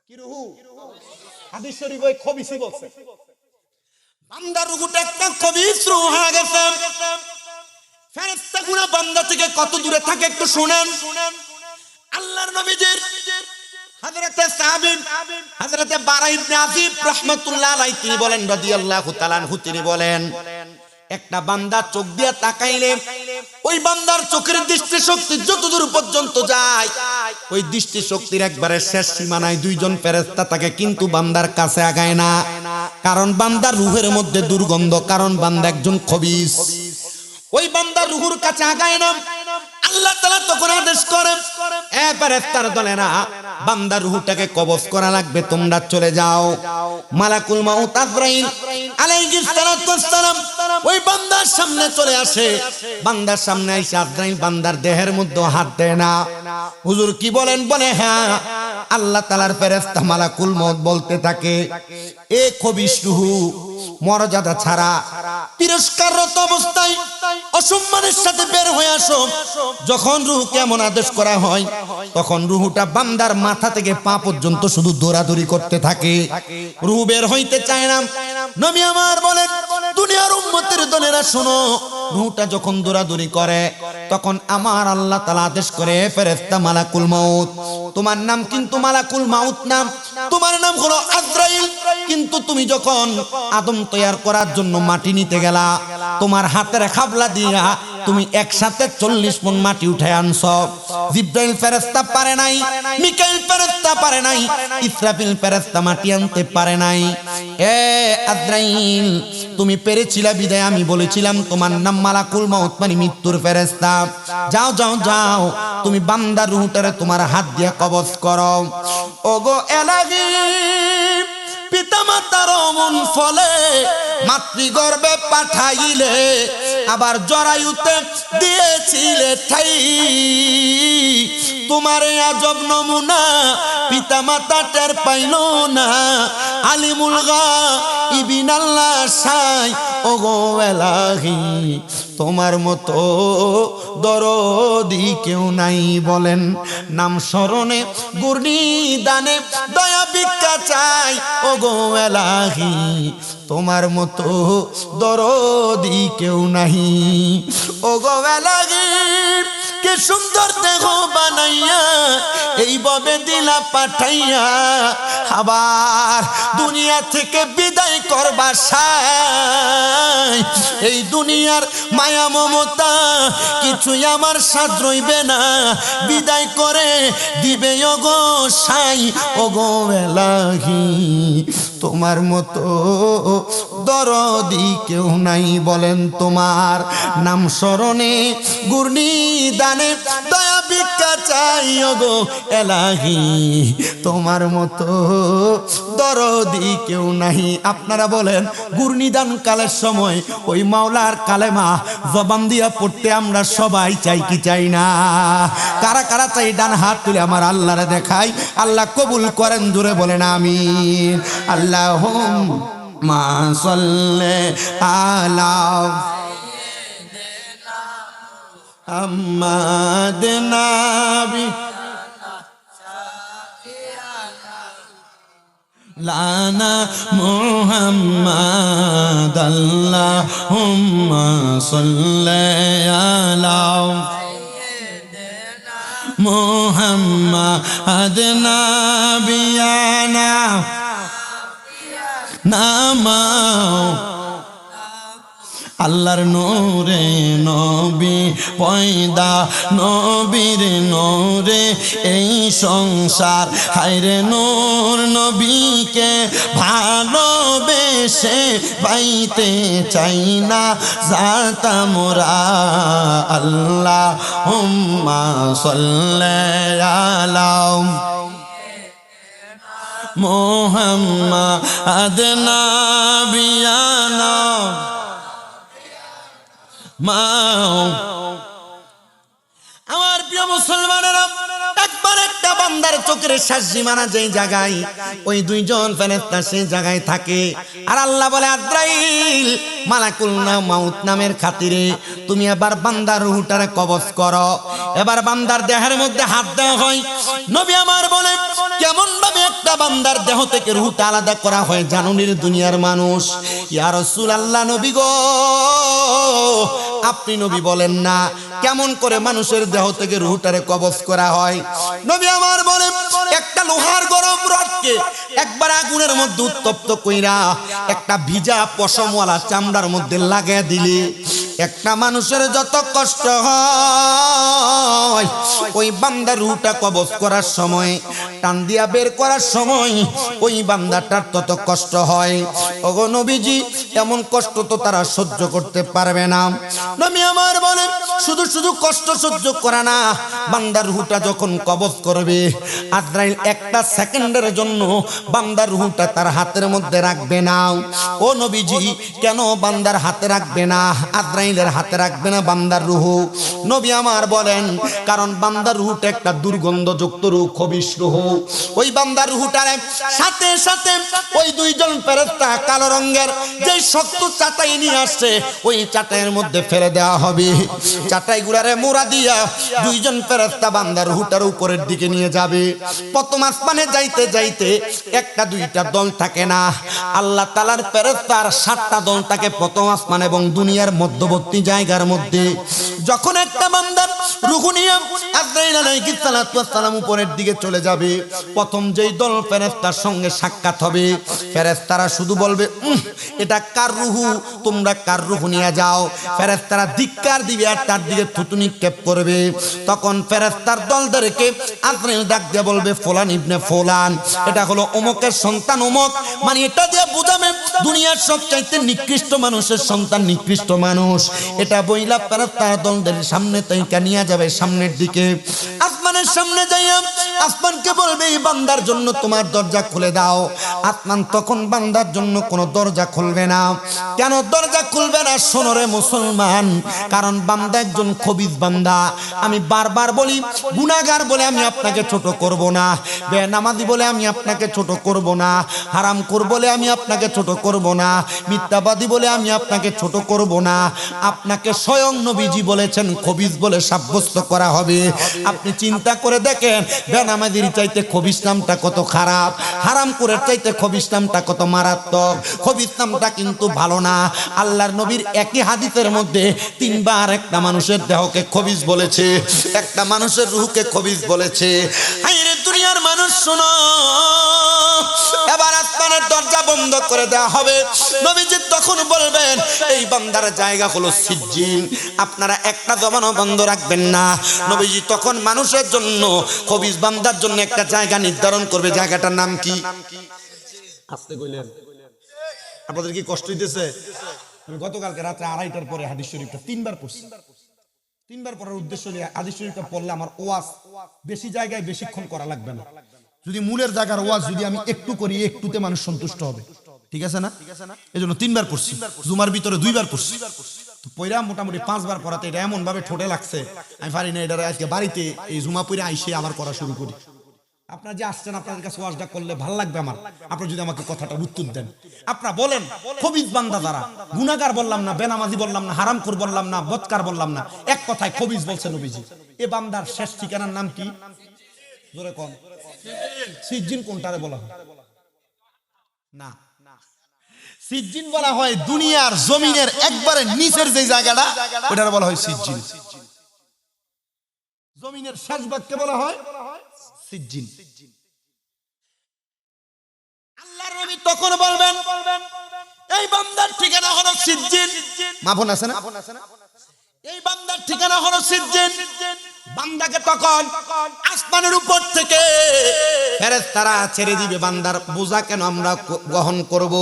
কি রূহ? হাদিস শরীফে খবিশই বলছে। বান্দার রূহটা একটা খবিশ রূহ হয়ে গেছে। ফেরেশতাগুলো বান্দা থেকে কত দূরে থাকে একটু শুনেন। আল্লাহর নবীজির হযরতে সাহাবী হযরতে বারা ইবনে আযিব রাহমাতুল্লাহ আলাইহি তিনি বলেন রাদিয়াল্লাহু তাআলা আনহু তিনি বলেন, একটা বান্দা চোখ দিয়ে তাকাইলে ওই বান্দার চোখের দৃষ্টি শক্তি যতদূর পর্যন্ত যায়, ওই দৃষ্টি শক্তির একবারে শেষ সীমানায় দুইজন ফেরেশতা থাকে, কিন্তু বান্দার কাছে আগায় না। কারণ বান্দার রূহের মধ্যে দুর্গন্ধ, কারণ বান্দা একজন খবিশ। ওই বান্দার রূহের কাছে আগায় না। আল্লাহ তাআলা তখন আদেশ করেন, এ ফেরেশতার দলেরা, বান্দার রূহটাকে কবজ করা লাগবে, তোমরা চলে যাও। মালাকুল মাউত আজরাইল আলাইহিস সালাতু ওয়াস সালাম ওই বান্দার সামনে চলে আসে। বান্দার সামনে এসে আজরাইল বান্দার দেহের মধ্যে হাত দেয় না। হুজুর কি বলেন? বলে হ্যাঁ, আল্লাহ তাআলার ফেরেশতা মালাকুল মাউত বলতে থাকে, এ খবিশ রূহ মর্যাদা ছাড়া তিরস্কাররত অবস্থায় অসম্মানের সাথে বের হয়ে আসো। যখন রূহকে এমন আদেশ করা হয়, তখন রূহটা বান্দার মাথা থেকে পা পর্যন্ত শুধু দৌড়াদৌড়ি করতে থাকে, রূহ বের হইতে চায় না। নবী আমার বলেন, দুনিয়ার উম্মতের দলেরা শোনো, রূহটা যখন দৌড়াদৌড়ি করে তখন আমার আল্লাহ তাআলা আদেশ করে, ফেরেশতা মালাকুল মাউত, তোমার নাম কিন্তু মালাকুল মাউত নাম, তোমার নাম হলো আজরাইল, কিন্তু তুমি যখন আদম তৈয়ার করার জন্য মাটি নিতে গেলা, তোমার হাতের খাবলা দিয়া তুমি একসাথে 40 মণ মাটি উঠায় আনছো। জিবরাইল ফেরেশতা পারে নাই, মিকাইল ফেরেশতা পারে নাই, ইসরাফিল ফেরেশতা মাটি আনতে পারে নাই। এ আজরাইল, তুমি পেরেছিলা বিদায় আমি বলেছিলাম তোমার নাম মালাকুল মাউত, মানে মৃত্যুর ফেরেশতা। যাও যাও যাও, তুমি বান্দার রূহটারে তোমার হাত দিয়ে কবজ করো। ওগো এলাহি, পিতামাতার মন ফলে মাতৃগর্ভে পাঠাইলে, আবার জরায়ুতে দিয়েছিলে ঠাই, তোমারে আজব নমুনা পিতা মাতা টের পাইল না আলিমুল গাইবিন আল্লাহ সাই ওগো এলাহি তোমার মতো দরদি কেউ নাই বলেন নাম স্মরণে গুরনি দানে দয়া ভিক্ষা চাই ওগো এলাহি তোমার মতো দরদি কেউ নাহি ওগো এলাহি কে সুন্দর দেহ বানাইয়া এইভাবে দিলা পাঠাইয়া আবার দুনিয়া থেকে বিদায় করবা সাই এই দুনিয়ার মায়া মমতা কিছুই আমার সাথ রইবে না বিদায় করে দিবে ওগো সাই ওগো এলাহি তোমার মতো দরদি কেউ নাই বলেন তোমার নাম স্মরণে গুরনি দানে দয়া ভিক্ষা চাই ওগো এলাহি তোমার মতো দরদি কেউ নাই আপনারা বলেন গুরনিদান কালের সময় ওই মাওলার কালেমা জবান দিয়া পড়তে আমরা সবাই চাই কি চাই না কারা কারা চাই ডান হাত তুলে আমার আল্লাহরে দেখাই আল্লাহ কবুল করেন জোরে বলেন আমিন আল্লাহুম্মা সাল্লি আলা আম্মাদ নাবি লানা মুহাম্মাদ আল্লাহুম্মা সাল্লি আলা মুহাম্মাদ নাবিয়ানা নামাও আল্লাহর নূরে নবী পয়দা নবীর নূরে এই সংসার হায়রে নূর নবীকে ভালোবেসে পাইতে চাই না জাতা মোরা আল্লাহুম্মা সাল্লি আলা মুহাম্মাদ নাবিয়ানা আমার প্রিয় মুসলমানেরা একবার একটা বান্দার চোখের শাসি মারা যেই জায়গায় ওই দুইজন ফেরেশতা সেই জায়গায় থাকে আর আল্লাহ বলে আদ্রাইল মালাকুল মাউত নামের খাতিরে তুমি এবার বান্দার রূহটারে কবজ করো এবার বান্দার দেহের মধ্যে হাত দেওয়া হয় নবী আমার বলে কেমন ভাবে একটা বান্দার দেহ থেকে রূহটা আলাদা করা হয় জানুনির দুনিয়ার মানুষ ইয়া রাসূলুল্লাহ নবী গো আপনি নবী বলেন না কেমন করে মানুষের দেহ থেকে রূহটারে কবজ করা হয় নবী আমার বলে একটা লোহার গরম রডকে একবার আগুনের মধ্যে উত্তপ্ত কইরা একটা ভিজা পশমওয়ালা চামড়ার মধ্যে লাগিয়ে দিলে একটা মানুষের যত কষ্ট হয় ওই বান্দার রূহটা কবজ করার সময় টান দিয়া বের করার সময় ওই বান্দাটার তত কষ্ট হয় ওগো নবীজি এমন কষ্ট তো তারা সহ্য করতে পারবে না নবী আমার বলে শুধু শুধু কষ্ট সহ্য করা না বান্দার রূহটা যখন কবজ করবে আদ্রাইল একটা সেকেন্ডের জন্য বান্দার রূহটা তার হাতের মধ্যে রাখবে না ও নবীজি কেন বান্দার হাতে রাখবে না আদ্রাইলের হাতে রাখবে না বান্দার রূহ নবী আমার বলেন কারণ বান্দার রূহটা একটা দুর্গন্ধযুক্ত রূহ খবিশ রূহ ওই বান্দার রূহটার সাথে সাথে ওই দুইজন ফেরেশতা কালো রঙের যে শক্ত চাটাই নিয়ে আসছে ওই চাটাইয়ের মধ্যে ফেলে দেওয়া হবে চাটাই গুলারে মোড়া দিয়া দুইজন ফেরেশতা বান্দার রূহটার উপরের দিকে নিয়ে যাবে প্রথম আসমানে যাইতে যাইতে একটা দুইটা দল থাকে না আল্লাহ তাআলার ফেরেশতার 7টা দল থাকে প্রথম আসমান এবং দুনিয়ার মধ্যবর্তী জায়গার মধ্যে যখন একটা বান্দার রূহ নিয়ে আজরাইল আলাইহিস সালাতু ওয়াস সালাম উপরের দিকে চলে যাবে প্রথম যেই দল ফেরেশতার সঙ্গে সাক্ষাৎ হবে ফেরেশতারা শুধু বলবে এটা কার রূহ তোমরা কার রূহ নিয়ে যাও ফেরেশতারা ধিক্কার দিবে আর তার দিকে থুতু নিক্ষেপ করবে তখন ফেরেশতার দলদেরকে আজরাইল ডাক দিয়ে বলবে ফুলান ইবনে ফুলান এটা হলো অমুকের সন্তান অমুক মানে এটা দিয়ে বুঝাবে দুনিয়ার সবচাইতে নিকৃষ্ট মানুষের সন্তান নিকৃষ্ট মানুষ এটা বইলা ফেরেশতার দলদের সামনে তাইকা নিয়ে যাবে সামনের দিকে আসমানে আসমানের সামনে যাইয়া আসমানকে বলবে এই বান্দার জন্য তোমার দরজা খুলে দাও। আসমান তখন বান্দার জন্য কোনো দরজা খুলবে না। কেন দরজা খুলবে না? শোনো রে মুসলমান, কারণ বান্দা একজন খবিস বান্দা। আমি বারবার বলি, গুনাহগার বলে আমি আপনাকে ছোট করব না, বেনামাজি বলে আমি আপনাকে ছোট করব না, হারামখোর বলে আমি আপনাকে ছোট করব না, মিথ্যাবাদী বলে আমি আপনাকে ছোট করব না। আপনাকে স্বয়ং নবীজি বলেছেন খবিস বলে সাব্যস্ত করা হবে। আপনি চিন্তা করে দেখেন, বেনামাজির চাইতে খবিস নামটা কত খারাপ, হারামখোরের চাইতে খবিস নামটা কত মারাত্মক। খবিস নামটা কিন্তু ভালো না। আল্লাহর নবীর একই হাদিসের মধ্যে তিনবার একটা মানুষের দেহকে খবিস বলেছে, একটা মানুষের রূহকে খবিস বলেছে। হায়রে দুনিয়ার মানুষ শোনো, এবার আসমানের দরজা বন্ধ করে দেওয়া হবে। নবীজি তখন বলবেন এই বান্দার জায়গা হলো সিজ্জিন, আপনারা একটা জবানও বন্ধ রাখবেন না। নবীজি তখন মানুষের জন্য, খবিস বান্দার জন্য একটা জায়গা নির্ধারণ করবে। জায়গাটার নাম কি? আসতে কইলেন, আপনাদের কি কষ্ট হইতেছে? আমি গতকালকে রাত্রে 2:30টার পরে হাদিস শরীফটা 3বার পড়ছি। 3বার পড়ার উদ্দেশ্য নিয়ে হাদিস শরীফটা পড়লে আমার ওয়াজ বেশি জায়গায় বেশিক্ষণ করা লাগবে না। যদি মূলের জায়গার ওয়াজ যদি আমি একটু করি, একটুতে মানুষ সন্তুষ্ট হবে, ঠিক আছে না? এই জন্য 3বার পড়ছি, জুমার ভিতরে 2বার পড়ছি। তো পয়রা মোটামুটি 5বার পড়াতে এটা এমন ভাবে ঠোঁটে লাগছে, আমি পারি না। এটা আজকে বাড়িতে এই জুমা পড়ে আইসে আবার করা শুরু করি। আপনারা যে আসছেন, আপনাদের কাছে ওয়াজটা করলে ভালো লাগবে আমার, আপনারা যদি আমাকে কথাটা উত্তর দেন। আপনারা বলেন খবিস বান্দা যারা, গুনাহগার বললাম না, বেনামাজি বললাম না, হারামখোর বললাম না, বদকার বললাম না, এক কথায় খবিস বলছেন নবীজি। এ বান্দার শেষ ঠিকানার নাম কি? জোরে কোন? সিজ্জিন। কোনটারে বলা হয়? না, সিজ্জিন বলা হয় দুনিয়ার জমিনের একবারে নিচের যে জায়গাটা, ওটারে বলা হয় সিজ্জিন। জমিনের শেষ ভাগকে বলা হয় সিজ্জিন। আল্লাহর নবী তখন বলবেন এই বান্দার ঠিকানা হলো সিজ্জিন। মাফুন আছে না? এই বান্দার ঠিকানা হলো সিজ্জিন। বান্দাকে তখন আসমানের উপর থেকে ফেরেশতারা ছেড়ে দিবে। বান্দার বোঝা কেন আমরা গ্রহণ করব?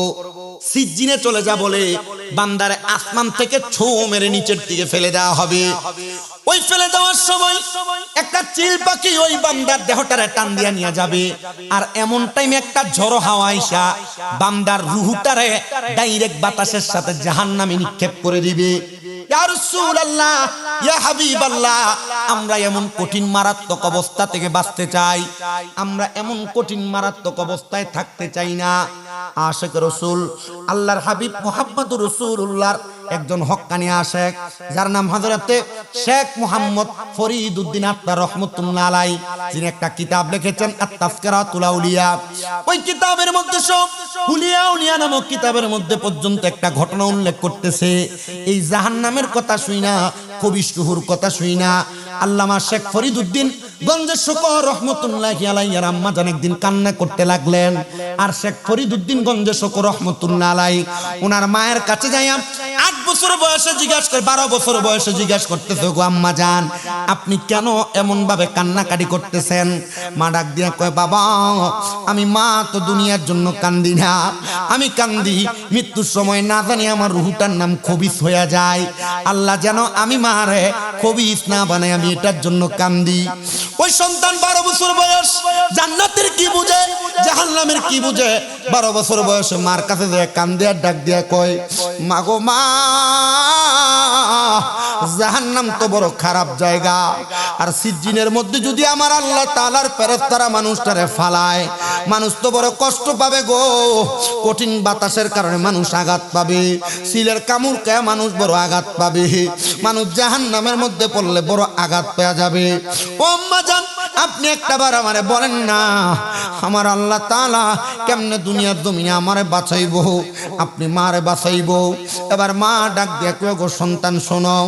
সিজ্জিনে চলে যা বলে বান্দারে আসমান থেকে ছো মেরে নিচের দিকে ফেলে দেওয়া হবে। ওই ফেলে দেওয়ার সময় একটা চিল পাখি ওই বান্দার দেহটারে টান দিয়া নিয়ে যাবে। আর এমন টাইমে একটা ঝড়ো হাওয়া আইসা বান্দার রুহটারে ডাইরেক্ট বাতাসের সাথে জাহান্নামে নিক্ষেপ করে দিবে। ইয়া রাসূলুল্লাহ, ইয়া হাবিবাল্লাহ, আমরা এমন কঠিন মারাত্মক অবস্থা থেকে বাঁচতে চাই, আমরা এমন কঠিন মারাত্মক অবস্থায় থাকতে চাই না। আশিক রাসূল আল্লাহর হাবিব মুহাম্মদুর রাসূলুল্লাহর একজন হক্কানি আশিক, যার নাম হযরতে শেখ মুহাম্মদ ফরিদউদ্দিন আত্মার রহমাতুল্লাহ আলাইহি, যিনি একটা কিতাব লিখেছেন আত-তাযকিরাতুল আউলিয়া। ওই কিতাবের মধ্যে সব হুলিয়া উলিয়া নামক কিতাবের মধ্যে পর্যন্ত একটা ঘটনা উল্লেখ করতেছে। এই জাহান্নামের কথা শুই না, খবিস রূহুর কথা শুই না, আল্লামা শেখ ফরিদউদ্দিন গঞ্জের শকর রহমতুল্লাহি আলাইহি আম্মা জান একদিন কান্না করতে লাগলেন। আর শেখ ফরিদউদ্দিন গঞ্জের শকর রহমতুল্লাহ আলাইহি ওনার মায়ের কাছে যাইয়া 8 বছর বয়সে জিজ্ঞাসা করে, 12 বছর বয়সে জিজ্ঞাসা করতেছে, গো আম্মা জান আপনি কেন এমন ভাবে কান্নাকাটি করতেছেন? মা ডাক দিয়া কয়, বাবা আমি মা তো দুনিয়ার জন্য কান্দি না, আমি কান্দি মৃত্যুর সময় না জানি আমার রুহটার নাম খবিস হয়ে যায়। আল্লাহ যেন আমি মারে খবিস না বানায়, আমি এটার জন্য কান্দি। ওই সন্তান 12 বছর বয়স, জান্নাতের কি বুঝে জাহান্নামের কি বুঝে, 12 বছর বয়সে মার কাছে যায় কান্দে আর ডাক দিয়া কয়, মা গো মা, জাহান্নাম তো বড় খারাপ জায়গা। আর সিজ্জিনের মধ্যে যদি আমার আল্লাহ তাআলার ফেরেশতারা মানুষটারে ফালায়, মানুষ তো বড় কষ্ট পাবে গো। কঠিন বাতাসের কারণে মানুষ আঘাত পাবে, সিলের কামড় খায় মানুষ বড় আঘাত পাবে, মানুষ জাহান্নামের মধ্যে পড়লে বড় আঘাত পেয়ে যাবে। ও আম্মা জান আপনি একটাবার আমারে বলেন না, আমার আল্লাহ তাআলা কেমনে দুনিয়ার জমিনে আমারে বাঁচাইবো, আপনি মারে বাঁচাইবো। এবার মা ডাক দিয়ে কয়, গো সন্তান শোনো,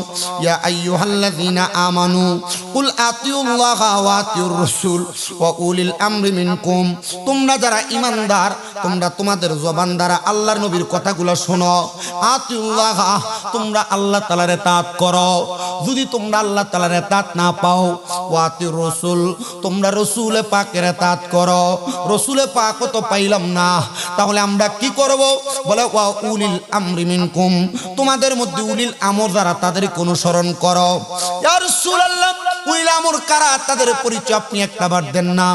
ইয়া আইয়ুহাল্লাযীনা আমানু কুল আতিউল্লাহা ওয়া আতিউর রাসূল ওয়া উলিল আমরি মিনকুম, তোমরা যারা ঈমানদার তোমরা তোমাদের জবান দ্বারা আল্লাহর নবীর কথাগুলো শোনো। আতিউল্লাহা, তোমরা আল্লাহ তাআলার ইতাআত করো, যদি তোমরা আল্লাহ তাআলার ইতাআত না পাও, ওয়া আতিউর রাসূল, তোমরা রাসূলে পাকের ইতাআত করো। রাসূলে পাকও তো পাইলাম না, তাহলে আমরা কি করব? বলে ওয়া উলিল আমরি মিনকুম, তোমাদের মধ্যে উলিল আমর যারা তাদের অনুসরণ করো। ইয়া রাসূলুল্লাহ উলিল আমর কারা, তাদের পরিচয় আপনি একটাবার দেন না।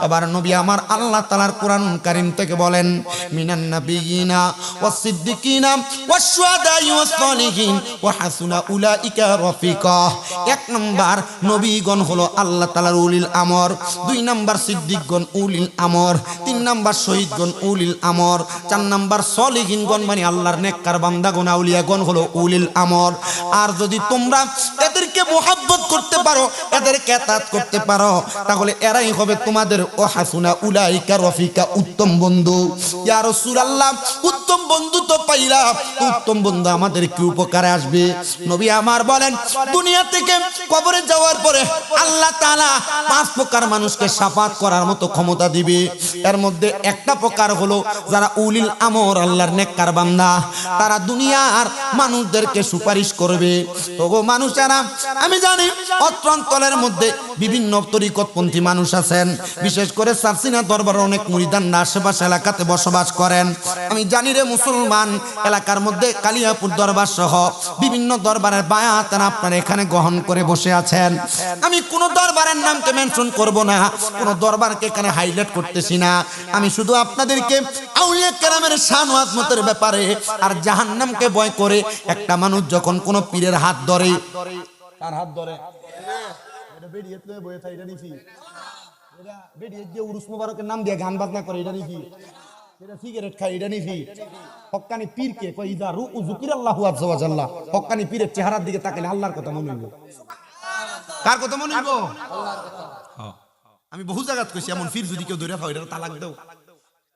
এবার নবী আমার আল্লাহ তাআলার কোরআন কারীম থেকে বলেন, মিনান নাবিয়িনা ওয়াস সিদ্দিকিনা ওয়াস শুহাদাই ওয়াস সালিহিন ওয়া হাসুনা উলাইকা রাফিকা। এক নাম্বার নবীগণ হলো আল্লাহ তাআলার উলিল আমর, দুই নাম্বার সিদ্দিকগণ উলিল আমর, তিন নাম্বার শহীদগণ উলিল আমর, চার নাম্বার সলিহিনগণ মানে আল্লাহর নেককার বান্দাগণ আউলিয়াগণ হলো উলিল আমর। আর যদি তোমরা এদেরকে মুহাব্বত করতে পারো, এদেরকে ইতাআত করতে পারো, তাহলে এরাই হবে তোমাদের ও হাসুনা উলাইকা রফিকা উত্তম বন্ধু। ইয়া রাসূলুল্লাহ, উত্তম বন্ধু তো পাইলাম, উত্তম বন্ধু আমাদের কি উপকারে আসবে? নবী আমার বলেন, দুনিয়া থেকে কবরে যাওয়ার পরে আল্লাহ তাআলা পাঁচ প্রকার মানুষকে শাফাত করার মতো ক্ষমতা দিবে। এর মধ্যে একটা প্রকার হলো যারা উলিল আমর আল্লাহর নেককার বান্দা, তারা দুনিয়ার মানুষদেরকে সুপারিশ করবে। ওগো মানুষেরা, আমি জানি অত্র অঞ্চলের মধ্যে বিভিন্ন তরিকতপন্থী মানুষ আছেন, বিশেষ করে সারসিনা দরবারের অনেক মুরিদানরা আশেপাশে এলাকাতে বসবাস করেন। আমি জানি রে মুসলমান, এলাকার মধ্যে কালিয়াপুর দরবার সহ বিভিন্ন দরবারের বায়াত আপনারা এখানে গ্রহণ করে বসে আছেন। আমি কোন দরবারের নামকে মেনশন করব না, কোন দরবারকে এখানে হাইলাইট করতেছি না। আমি শুধু আপনাদেরকে আউলিয়া কেরামের শান ও আজমতের ব্যাপারে আর জাহান্নামকে ভয় করে একটা মানুষ যখন কোন পীরের হাত ধরে, কার হাত ধরে? এটা বেরিয়ে তুই বয়ে থাই, এটা নিছি, এটা বেরিয়ে দিয়ে উরুস মোবারকের নাম দিয়ে গান বাজনা করে, এটা নিছি, এটা সিগারেট খাই, এটা নিছি। হক্কানি পীরকে কই ইদা রুউ যিকিরাল্লাহু আযজা ওয়া জাল্লা, হক্কানি পীরের চেহারার দিকে তাকালে আল্লাহর কথা মনে হইব। কার কথা মনে হইব? আল্লাহর কথা। হ্যাঁ, আমি বহু জায়গাত কইছি এমন পীর যদি কেউ ধরে পাও এটা তালাক দাও,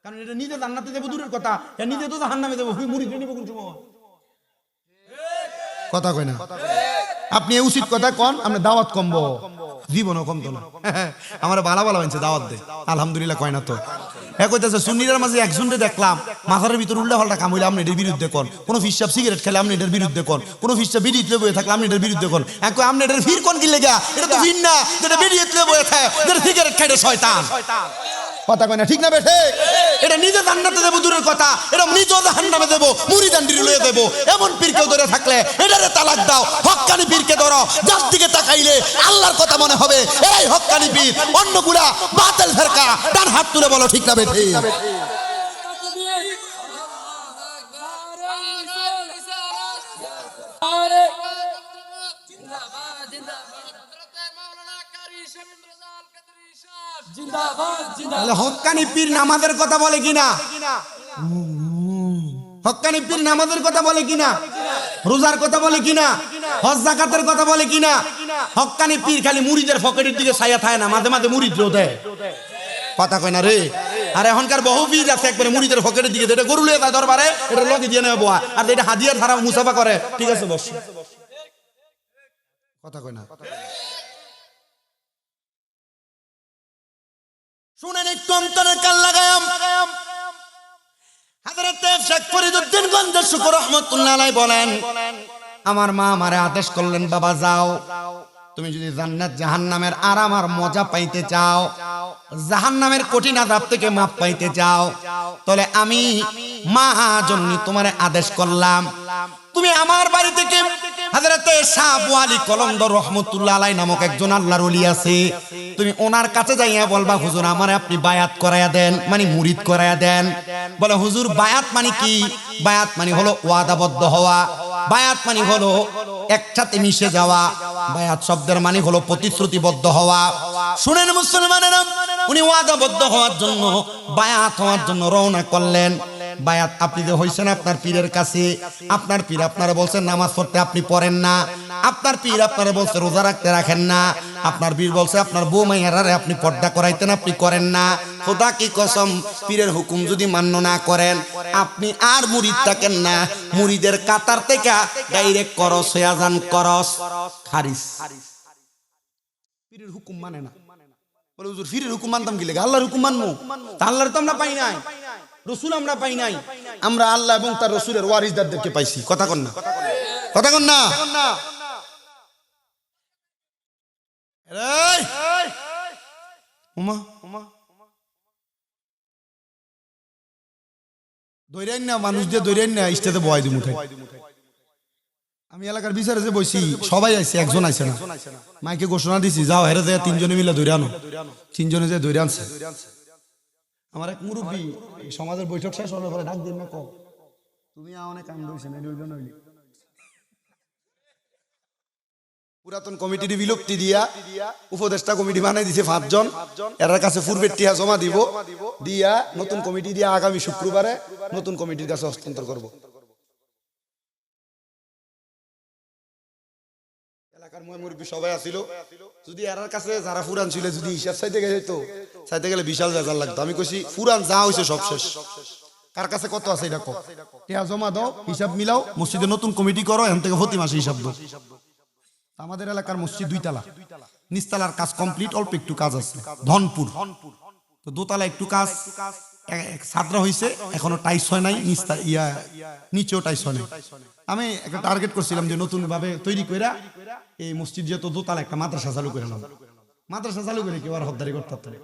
কারণ এটা নিজে জান্নাতে যাবে দূরের কথা, এটা নিজে তো জাহান্নামে যাবে, মুরিদ নিব কোন সময়? কথা কয় না। আপনি উচিত কথা কন, আমরা দাওয়াত কমবো, জীবনও কমতো না। আমার ভালো ভালো হয়েছে দাওয়াত দে, আলহামদুলিল্লাহ কয় না তো। হ্যাঁ কইতেছে সুন্নিদের মাঝে একজনকে দেখলাম মাথার ভিতর উল্টা পাল্টা কাম হইলে আপনি এটার বিরুদ্ধে কন, কোন ফিসাব সিগারেট খেলে আপনি এটার বিরুদ্ধে কন, কোন ফিসাব বিড়ি তুলে বয়ে থাকলে আপনি এটার বিরুদ্ধে কন। এখন আপনি এটার ফির কোন কি লেগা? এটা তো ভিন্ন না, যেটা বিড়ি তুলে বয়ে থাকে, যেটা সিগারেট খাইতে শয়তান। কথা কয় না, ঠিক না বেঠে? এটা নিজে জান্নাতে দেব দূরের কথা, এটা নিজে জাহান্নামে দেব, মুরিদানদের লয়ে দেব। এমন পীরকে ধরে থাকলে এটারে তালাক দাও। হক্কানি পীরকে ধরো, যার দিকে তাকাইলে আল্লাহর কথা মনে হবে, এই হক্কানি পীর। অন্যগুলা বাতিল ফেরকা। ডান হাত তুলে বলো ঠিক না বেঠে? হক্কানি পীর নামাজের কথা বলে কিনা? হক্কানি পীর নামাজের কথা বলে কিনা? রোজার কথা বলে কিনা? হজ যাকাতের কথা বলে কিনা? হক্কানি পীর খালি মুরিদের পকেটের দিকে ছায়া থাকে না, মাঝে মাঝে মুরিদ দেয়। কথা কয় না রে? আর এখনকার বহু পীর আছে একবারে মুরিদের পকেটের দিকে, এটা গরু লয়ে যায় দরবারে, এটা লগে দিয়ে নেবে বোয়া, আর এটা হাদিয়া ধারা মুসাফা করে। ঠিক আছে বস। কথা কয় না। শুনেন একটু অন্তরের কান লাগায়াম। হযরত শেখ ফরিদউদ্দীন গঞ্জের শুকর রহমাতুল্লাহ আলাইহি বলেন, আমার মা আমারে আদেশ করলেন, বাবা যাও, তুমি যদি জান্নাত জাহান্নামের আরাম আর মজা পাইতে চাও, জাহান্নামের কঠিন আযাব থেকে মাপ পাইতে চাও, তাহলে আমি মা জননী তোমারে আদেশ করলাম, তুমি আমার বাড়ি থেকে হযরতে শাহ আবু আলী কলন্দর রহমাতুল্লাহ আলাইহি নামক একজন আল্লাহর ওলি আছে, তুমি ওনার কাছে যাইয়া বলবা, হুজুর আমারে আপনি বায়াত করায়া দেন, মানে মুরিদ করায়া দেন। বলে হুজুর বায়াত মানে কি? বায়াত মানে হলো ওয়াদাবদ্ধ হওয়া, বায়াত মানে হলো একসাথে মিশে যাওয়া, বায়াত শব্দের মানে হলো প্রতিশ্রুতিবদ্ধ হওয়া। শুনেন মুসলমানেরা, উনি ওয়াদাবদ্ধ হওয়ার জন্য, বায়াত হওয়ার জন্য রওনা করলেন। বায়াত আপনি যে হইছেন আপনার পীরের কাছে, আপনার পীর আপনারা বলছেন নামাজ পড়তে আপনি পড়েন না, আপনার পীর আপনারা বলছে রোজা রাখতে রাখেন না, আপনার পীর বলছে আপনার বউ মাইয়ারে আপনি পর্দা করাইতেন আপনি করেন না। খোদা কি কসম, পীরের হুকুম যদি মান্য না করেন আপনি আর মুরিদ থাকেন না, মুরিদের কাতার থেকে ডাইরেক্ট করস হয়ে যান, করস খারিজ। পীরের হুকুম মানে না, বলে হুজুর পীরের হুকুম মানতাম কি লাগে? আল্লাহর হুকুম মানবো? আল্লাহর তো আমরা পাই নাই, রসুল আমরা পাই নাই, আমরা আল্লাহ এবং তার রসুলের ওয়ারিসদারদেরকে পাইছি। কথা কন না, কথা কন না। দৈরান না মানুষ দিয়ে দৈরান না, স্টেজে বয় দিমু আমি এলাকার বিচারে যে বইছি সবাই আইছে, একজন আইছে না। মাইকে ঘোষণা দিছি, যাও হেরে যায় তিনজনে মিলে ধরে আনো। তিনজনে যে ধরে আনছে। আমার এক মুরব্বী সমাজের বৈঠক শেষ হলে পরে ডাক দিন না, কও তুমি অনেক কাম হইছে না, হইল নইলি। পুরাতন কমিটির বিলুপ্তি দিয়া উপদেষ্টা কমিটি বানাই দিছে 5 জন। এর কাছে পূর্বের টিয়া জমা দিব, দিয়া নতুন কমিটি দিয়া আগামী শুক্রবারে নতুন কমিটির কাছে হস্তান্তর করব। এলাকার মুরব্বী সবাই আছিল, যদি এর কাছে যারা ফুরান ছিল যদি হিসাব চাইতে গেলে বিশাল বেজার লাগতো। আমি কইছি ফুরান যা হইছে সব শেষ, কার কাছে কত আছে এটা কও, টিয়া জমা দাও, হিসাব মিলাও, মসজিদে নতুন কমিটি করো, এখান থেকে প্রতি মাসে হিসাব দাও। আমাদের এলাকার মসজিদ 2 তলা, নিচতলার কাজ কমপ্লিট, অল্প একটু কাজ আছে ধনপুর। তো দোতলা একটু কাজ ছাত্রা হইছে, এখনো টাইস হয় নাই, নিচেও টাইস হয় নাই। আমি একটা টার্গেট করছিলাম যে নতুন ভাবে তৈরি কইরা এই মসজিদ যেহেতু দোতলা একটা মাদ্রাসা চালু করে নাও। মাদ্রাসা চালু করে কেউ আর হদ্দারি করতে পারত না,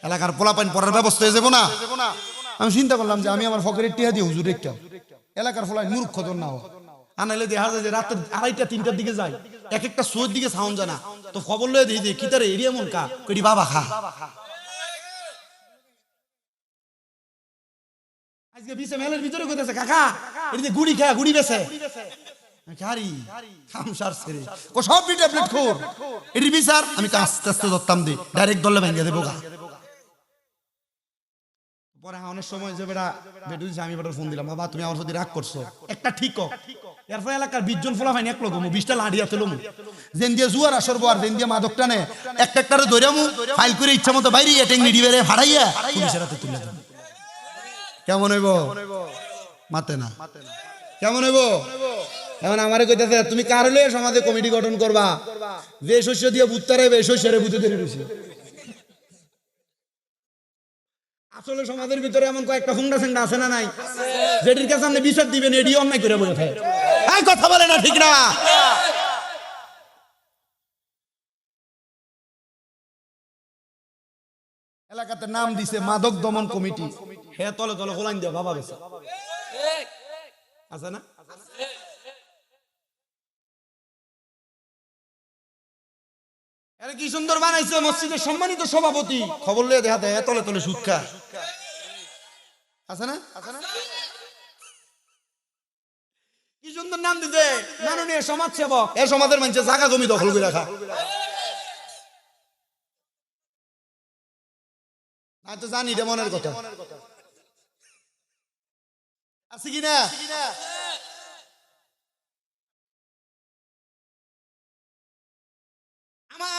এলাকার পোলাপাইন পড়ার ব্যবস্থা হয়ে যাবো না। আমি চিন্তা করলাম যে আমি আমার ফকেরের টিয়া দিয়ে হুজুর একটা এলাকার ফলাই মূর্খ তো না আনাইলে দেখা যায় যে রাত 2:30 3টার দিকে যায়, এক একটা শোয়ের দিকে সাউন্ড জানা, তো খবর লয়ে দিই যে কিতারে এরিয়া মন কা কইডি বাবা খা। আজকে বিছে মেলের ভিতরে কইতাছে কাকা এদিকে গুড়ি খা, গুড়ি বেছে খারি খামসার ছেড়ে কো সব বি ট্যাবলেট খোর এডি বিচার। আমি আস্তে আস্তে ধরতাম দি, ডাইরেক্ট দলে ভাঙিয়ে দেবো গা। পরে অনেক সময় যে বেটু দিছে, আমি বেটার ফোন দিলাম, বাবা তুমি আমার প্রতি রাগ করছো, একটা ঠিক হোক। এরপরে এলাকার 20 জন ফোলা ফাইন এক লোক 20টা লাড়ি আছে লমু, যেন দিয়ে জুয়ার আসর আর যেন দিয়ে মাদক টানে একটারে ধইরামু, ফাইল করে ইচ্ছা মতো বাইরে টেংনি ডিবেরে ফাড়াইয়া পুলিশের হাতে তুলে দেব। কেমন হইব? মাতে না কেমন হইব? এখন আমারে কইতাছে তুমি কার হলে সমাজে কমিটি গঠন করবা, যে শস্য দিয়ে ভূতটারে বে শস্যরে ভূতে ধরে রইছে। আসলে সমাজের ভিতরে এমন কয়েকটা হুংডা সেংডা আছে না নাই, যেটির কাছে আপনি বিচার দিবেন এডি অন্যায় করে বসে থাকে। এই কথা বলে না, ঠিক না? এলাকাতে নাম দিছে মাদক দমন কমিটি, হে তলে তলে হোলাইন দিয়া বাবা গেছে আছে না? আরে কি সুন্দর বানাইছে, মসজিদের সম্মানিত সভাপতি, খবর লয়ে দেখাতে তলে তলে সুদ খা আছে না? কি সুন্দর নাম দিতে, মাননীয় সমাজ সেবক। এই সমাজের মানুষের জায়গা জমি দখল করে রাখা, আমি তো জানি এটা মনের কথা আছে কিনা। আমার